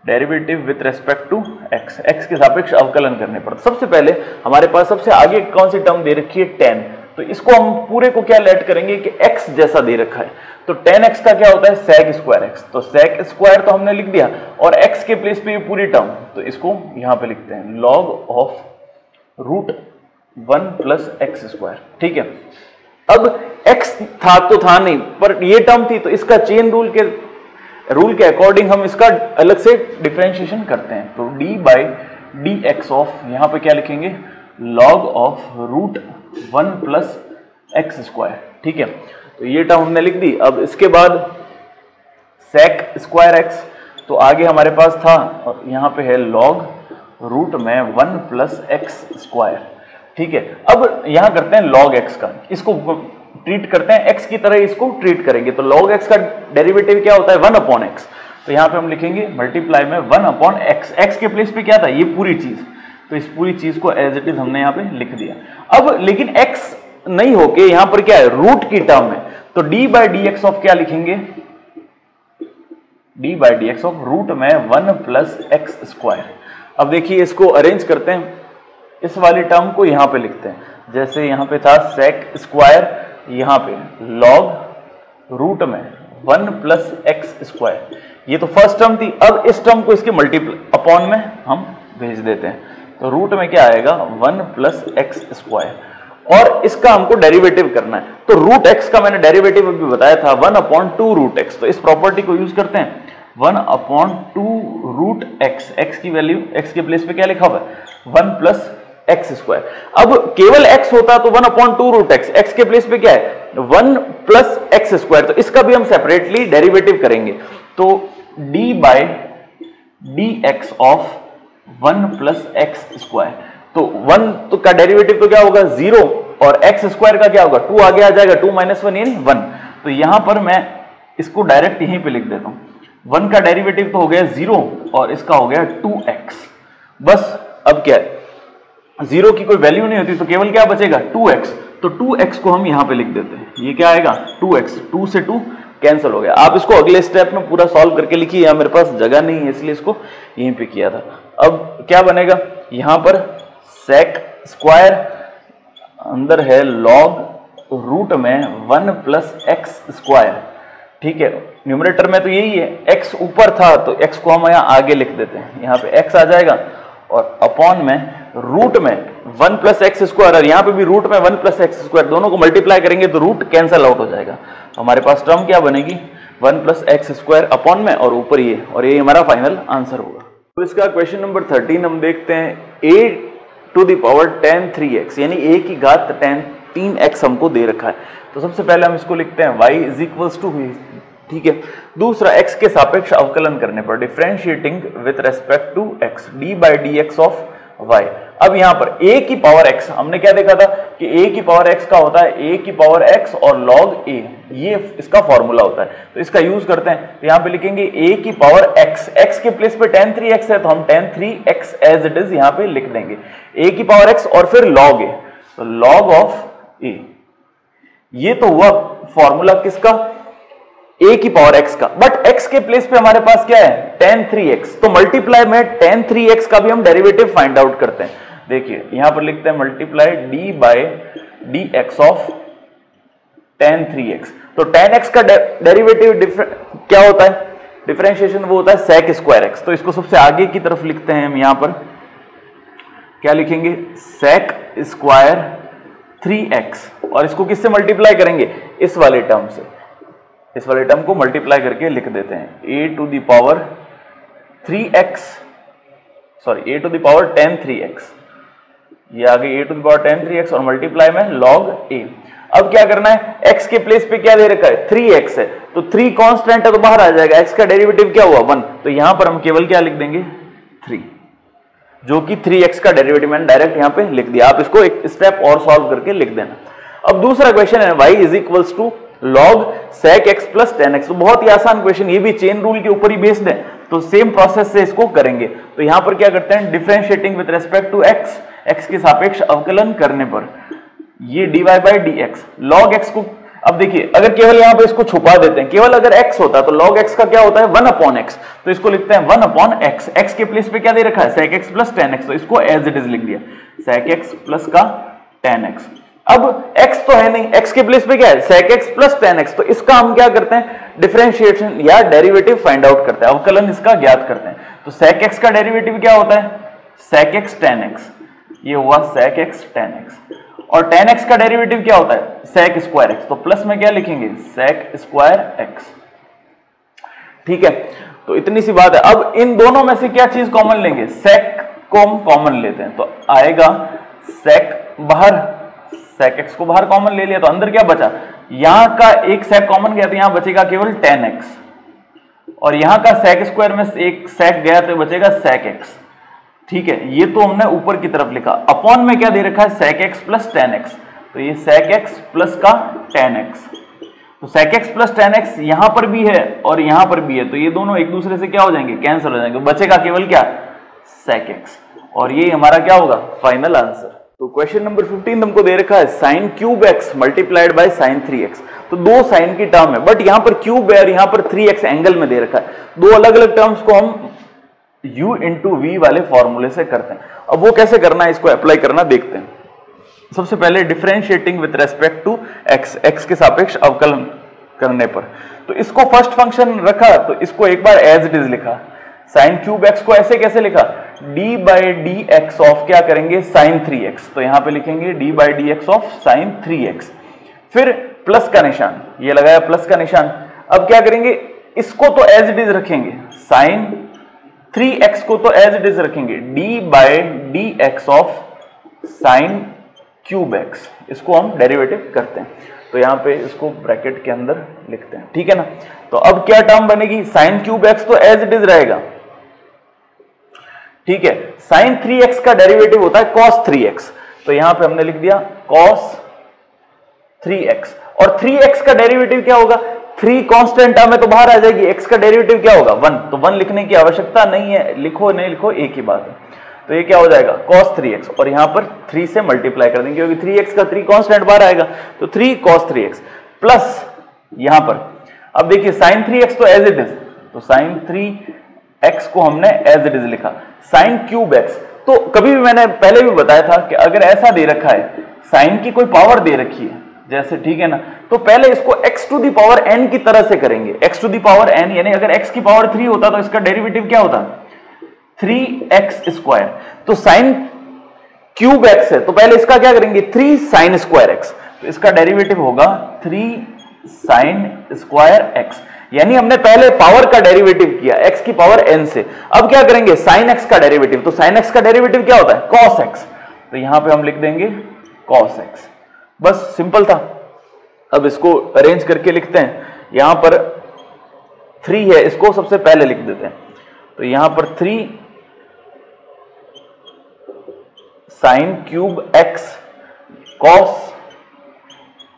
derivative with respect to x, x के सापेक्ष अवकलन करने पर। सबसे पहले हमारे पास सबसे आगे कौन सी टर्म दे रखी है, 10, तो इसको हम पूरे को क्या लेट करेंगे कि x जैसा दे रखा है, तो 10x का क्या होता है, sec स्क्वायर x, तो sec स्क्वायर तो हमने लिख दिया, और x के प्लेस पे ये पूरी टर्म, तो इसको यहां पे लिखते हैं log of root 1 plus x square. ठीक है, अब x था तो था नहीं, पर ये टर्म थी, तो इसका चेन रूल के अकॉर्डिंग हम इसका अलग से डिफरेंशिएशन करते हैं, तो d by d x of, यहां पे क्या लिखेंगे, log of root 1 plus x square. ठीक है, तो ये टर्म हमने लिख दी। अब इसके बाद सेक स्क्वायर एक्स, तो आगे हमारे पास था और यहाँ पे है लॉग रूट में 1 प्लस एक्स स्क्वायर। ठीक है, अब यहाँ करते हैं लॉग एक्स का, इसको ट्रीट करते हैं एक्स की तरह, इसको ट्रीट करेंगे। तो लॉग एक्स का डेरिवेटिव क्या होता है? 1 अपॉन एक्स। तो यहाँ पे हम लिखेंगे मल्टीप्लाई में 1 अपॉन एक्स, एक्स के प्लेस पे क्या था? ये पूरी चीज, तो इस पूरी चीज को एज इट इज हमने यहाँ पे लिख दिया। अब लेकिन एक्स नहीं होके यहाँ पर क्या है? रूट की टर्म है, तो d by d x of क्या लिखेंगे? D by d x of root में 1 प्लस एक्स स्क्वायर। अब देखिए इसको अरेंज करते हैं, इस वाली टर्म को यहां पे लिखते हैं, जैसे यहां पे था सेक स्क्वायर, यहां पे लॉग रूट में 1 प्लस एक्स स्क्वायर, ये तो फर्स्ट टर्म थी। अब इस टर्म को इसके मल्टीप्लाई अपॉन में हम भेज देते हैं, तो रूट में क्या आएगा? 1 प्लस एक्स स्क्वायर, और इसका हमको डेरिवेटिव करना है। तो रूट एक्स का मैंने डेरिवेटिव अभी बताया था 1 अपॉन 2 रूट एक्स, तो इस प्रॉपर्टी को यूज करते हैं 1 अपॉन 2 रूट एक्स, एक्स की वैल्यू एक्स के प्लेस पे क्या लिखा हुआ है? 1 प्लस एक्स स्क्वायर। अब केवल एक्स होता तो 1 अपॉन 2 रूट एक्स, एक्स के प्लेस पे क्या है? 1 प्लस एक्स स्क्वायर, तो इसका भी हम सेपरेटली डेरिवेटिव करेंगे। तो d by d x of 1 plus x square, तो 1 तो का डेरिवेटिव तो क्या होगा? 0, और एक्स स्क्वायर का क्या होगा? 2 आगे आ जाएगा, 2 माइनस 1 यानी 1। तो यहां पर मैं इसको डायरेक्ट यहीं पे लिख देता हूं। 1 का डेरिवेटिव तो हो गया 0 और इसका हो गया 2x। बस अब क्या है? 0 की कोई वैल्यू नहीं होती, तो केवल क्या बचेगा? 2x। तो 2x को हम यहां पे लिख देते हैं, ये क्या आएगा? 2x, 2 से 2 कैंसिल हो गया। आप इसको अगले स्टेप में पूरा सॉल्व करके लिखिए, यहाँ मेरे पास जगह नहीं है इसलिए इसको यहीं पे किया था। अब क्या बनेगा? यहां पर सेक स्क्वायर, अंदर है लॉग रूट में 1 प्लस एक्स स्क्वायर। ठीक है, न्यूमरेटर में तो यही है, x ऊपर था तो x को हम यहाँ आगे लिख देते हैं, यहाँ पे x आ जाएगा, और अपॉन में रूट में 1 प्लस एक्स स्क्वायर, और यहाँ पे भी रूट में 1 प्लस एक्स स्क्वायर, दोनों को मल्टीप्लाई करेंगे तो रूट कैंसल आउट हो जाएगा। हमारे पास टर्म क्या बनेगी? 1 प्लस एक्स स्क्वायर अपॉन में और ऊपर ये, और ये हमारा फाइनल आंसर होगा। तो इसका क्वेश्चन नंबर 13 हम देखते हैं। a to the power 10 3x, यानी a की घात 10 3x हमको दे रखा है। तो सबसे पहले हम इसको लिखते हैं y इज इक्वल्स टू, ठीक है। दूसरा x के सापेक्ष अवकलन करने पर differentiating with respect to x d by d x of y। अब यहां पर a की पावर x, हमने क्या देखा था कि a की पावर x का होता है a की पावर x और log a, ये इसका फॉर्मूला होता है। तो इसका यूज करते हैं, तो यहां पे लिखेंगे a की पावर x, x के प्लेस पे tan 3x है तो हम tan 3x as it is यहां पे लिख देंगे, a की पावर x और फिर log a, तो log ऑफ a। ये तो हुआ फॉर्मूला किसका? a की पावर x का, बट x के प्लेस पे हमारे पास क्या है? tan 3x, तो मल्टीप्लाई में tan 3x का भी हम डेरिवेटिव फाइंड आउट करते हैं। देखिए यहां पर लिखते हैं multiply d by d x of tan 3x, तो tan x का डेरिवेटिव क्या होता है? डिफरेंशिएशन वो होता है sec स्क्वायर x। तो इसको सबसे आगे की तरफ लिखते हैं हम, यहां पर क्या लिखेंगे? sec स्क्वायर 3x, और इसको किससे मल्टीप्लाई करेंगे? इस वाले टर्म से, इस वाले टर्म को मल्टीप्लाई करके लिख देते हैं a to the power 3x, sorry a to the power tan 3x, ये आगे a to the power tan 3x और मल्टीप्लाई में log a। अब क्या करना है? x के प्लेस पे क्या दे रखा है? 3x है, तो 3 कांस्टेंट है तो बाहर आ जाएगा, x का डेरिवेटिव क्या हुआ? 1, तो यहां पर हम केवल क्या लिख देंगे? 3, जो कि 3x का डेरिवेटिव मैंने डायरेक्ट यहां पे लिख दिया। आप इसको एक स्टेप और सॉल्व करके लिख देना। अब दूसरा क्वेश्चन है y is equals to log sec x plus tan x, तो बहुत ही आसान क्वेश्चन, ये भी चेन रूल के ऊपर ही बेस्ड है, तो सेम प्रोसेस से इसको करेंगे। तो यहां पर क्या करते हैं? Differentiating with respect to x, x के सापेक्ष अवकलन करने पर ये dy by d x, log x को, अब देखिए अगर केवल यहां पे इसको छुपा देते हैं, केवल अगर x होता तो log x का क्या होता है? 1 अपॉन x, तो इसको लिखते हैं 1 अपॉन x, x के प्लेस पे क्या दे रखा है? sec x plus tan x, तो इसको एज इट इज लिख दिया sec x प्लस का tan x। अब x तो है नहीं, x के प्लेस पे क्या है? sec x plus tan x, तो इसका हम क्या करते हैं? डिफरेंशिएशन या डेरिवेटिव फाइंड आउट करते हैं, अवकलन इसका ज्ञात करते हैं। तो sec x का डेरिवेटिव क्या होता है? sec x tan x, ये हुआ sec x tan x, और tan x का डेरिवेटिव क्या होता है? sec स्क्वायर x, तो प्लस में क्या लिखेंगे? sec square x। ठीक है, तो इतनी सी बात है। अब इन दोनों में से क्या चीज कॉमन लेंगे? sec को हम कॉमन लेते हैं, तो आएगा sec बाहर, sec x को बाहर कॉमन ले लिया तो अंदर क्या बचा, यहां का एक sec कॉमन गया तो यहां बचेगा केवल tan x, और यहां का sec स्क्वायर में एक sec गया तो बचेगा sec x। ठीक है, ये तो हमने ऊपर की तरफ लिखा। अपॉन में क्या दे रखा है, sec x plus tan x, तो ये sec x प्लस का tan x, तो sec x plus tan x यहां पर भी है और यहां पर भी है, तो ये दोनों एक दूसरे से क्या हो जाएंगे, कैंसिल हो जाएंगे, बचेगा केवल क्या, sec x, और ये हमारा क्या होगा, फाइनल आंसर। तो क्वेश्चन नंबर 15 हमको दे रखा है sin cube x multiplied by sin 3x, तो दो साइन की टर्म है, बट यहां पर क्यूब है और यहां पर 3x एंगल में दे रखा है। दो अलग अलग टर्म्स को हम u इंटू वी वाले फॉर्मूले से करते हैं। अब वो कैसे करना है, इसको अप्लाई करना देखते हैं। सबसे पहले differentiating with respect to x, x के सापेक्ष अवकलन करने पर, तो इसको फर्स्ट फंक्शन रखा तो इसको एक बार एज इट इज लिखा। साइन क्यूब x को ऐसे कैसे लिखा, d by d x of क्या करेंगे, साइन 3x, तो यहां पे लिखेंगे d by d x of sine 3x, फिर प्लस का निशान, ये लगाया प्लस का निशान। अब क्या करेंगे, इसको तो एज इट इज रखेंगे, साइन 3x को तो एज इट इज रखेंगे, d by d x of sine cube x, इसको हम डेरिवेटिव करते हैं, तो यहां पे इसको ब्रैकेट के अंदर लिखते हैं। ठीक है ना, तो अब क्या टर्म बनेगी, साइन क्यूब x तो एज इट इज रहेगा। ठीक है, साइन 3x का डेरिवेटिव होता है cos 3x, तो यहां पे हमने लिख दिया cos 3x, और 3x का डेरिवेटिव क्या होगा, 3 कांस्टेंट टर्म है तो बाहर आ जाएगी, x का डेरिवेटिव क्या होगा 1, तो 1 लिखने की आवश्यकता नहीं है, लिखो नहीं लिखो एक ही बात है। तो ये क्या हो जाएगा cos 3x, और यहां पर 3 से मल्टीप्लाई कर देंगे क्योंकि 3x का 3 कांस्टेंट बाहर आएगा, तो 3 cos 3x प्लस यहां पर, अब देखिए sin 3x तो एज इट इज, तो sin 3x को हमने एज इट इज लिखा। sin क्यूब x, तो कभी भी मैंने पहले भी बताया था कि अगर ऐसा दे रखा है, sin की कोई पावर दे रखी है जैसे, ठीक है ना, तो पहले इसको x to the power n की तरह से करेंगे, x to the power n, यानी अगर x की पावर 3 होता तो इसका डेरिवेटिव क्या होता, 3x स्क्वायर, तो साइन क्यूब x है तो पहले इसका क्या करेंगे, 3 साइन स्क्वायर x, तो इसका डेरिवेटिव होगा 3 साइन स्क्वायर x, यानी हमने पहले पावर का डेरिवेटिव किया x की पावर n से। अब क्या करेंगे, साइन x का डेरिवेटिव, तो साइन x का डेरिवेटिव क्या होता है, cos x, तो यहां पे हम लिख देंगे cos x, बस सिंपल था। अब इसको अरेंज करके लिखते हैं, यहां पर 3 है, इसको सबसे पहले लिख देते हैं, तो यहां पर 3 sine cube x cos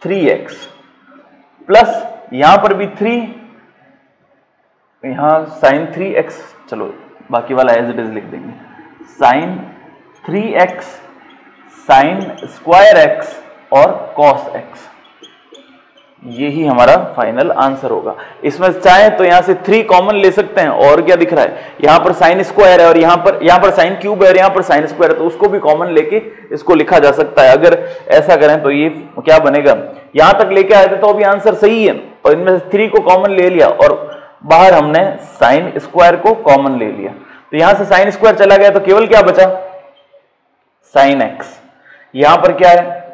3x plus यहां पर भी 3, यहां साइन 3x, चलो बाकी वाला एज इट इज लिख देंगे, sine 3x sine square x और cos x, यही हमारा फाइनल आंसर होगा। इसमें चाहे तो यहां से 3 कॉमन ले सकते हैं, और क्या दिख रहा है, यहां पर साइन स्क्वायर है और यहां पर साइन क्यूब है और यहां पर साइन स्क्वायर है, तो उसको भी कॉमन लेके इसको लिखा जा सकता है। अगर ऐसा करें तो ये क्या बनेगा, यहां तक लेके आए थे तो अभी आंसर सही है, और इनमें से 3 को कॉमन ले लिया और बाहर हमने साइन स्क्वायर को कॉमन ले लिया, तो यहां से साइन स्क्वायर चला गया तो केवल क्या बचा, साइन एक्स, यहां पर क्या है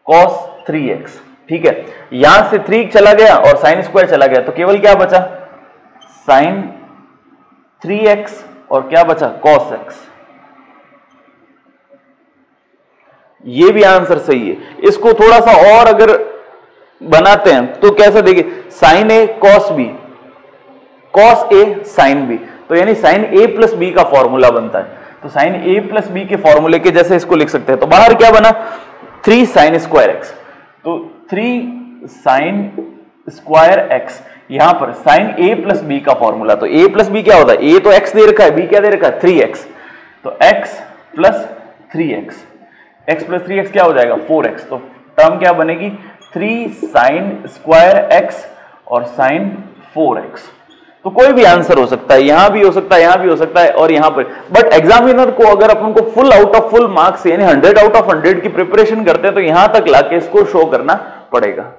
cos 3x। ठीक है, यहां से 3 चला गया और साइन स्क्वायर चला गया, तो केवल क्या बचा, साइन 3x और क्या बचा, cos x। ये भी आंसर सही है। इसको थोड़ा सा और अगर बनाते हैं तो कैसा देखिए, sine a cos b, cos a sine b, तो यानी साइन a प्लस बी का फॉर्मूला बनता है, तो साइन a प्लस बी के फॉर्मूले के जैसे इसको लिख सकते हैं। तो बाहर क्या बना, 3 साइन स्क्वायर x, तो 3 साइन स्क्वायर x, यहां पर साइन a प्लस बी का फॉर्मूला, तो a प्लस बी क्या होता है, a तो x दे रखा है, b क्या दे रखा है 3x, तो x plus 3x, x plus 3x क्या हो जाएगा 4x, तो टर्म क्या बनेगी 3 साइन स्क्वायर x और साइन 4x। तो कोई भी आंसर हो सकता है, यहां भी हो सकता है, यहां भी हो सकता है और यहां पर, बट एग्जामिनर को अगर अपन को full out of full marks यानी 100 आउट ऑफ 100 की प्रिपरेशन करते हैं तो यहां तक लाके इसको शो करना पड़ेगा।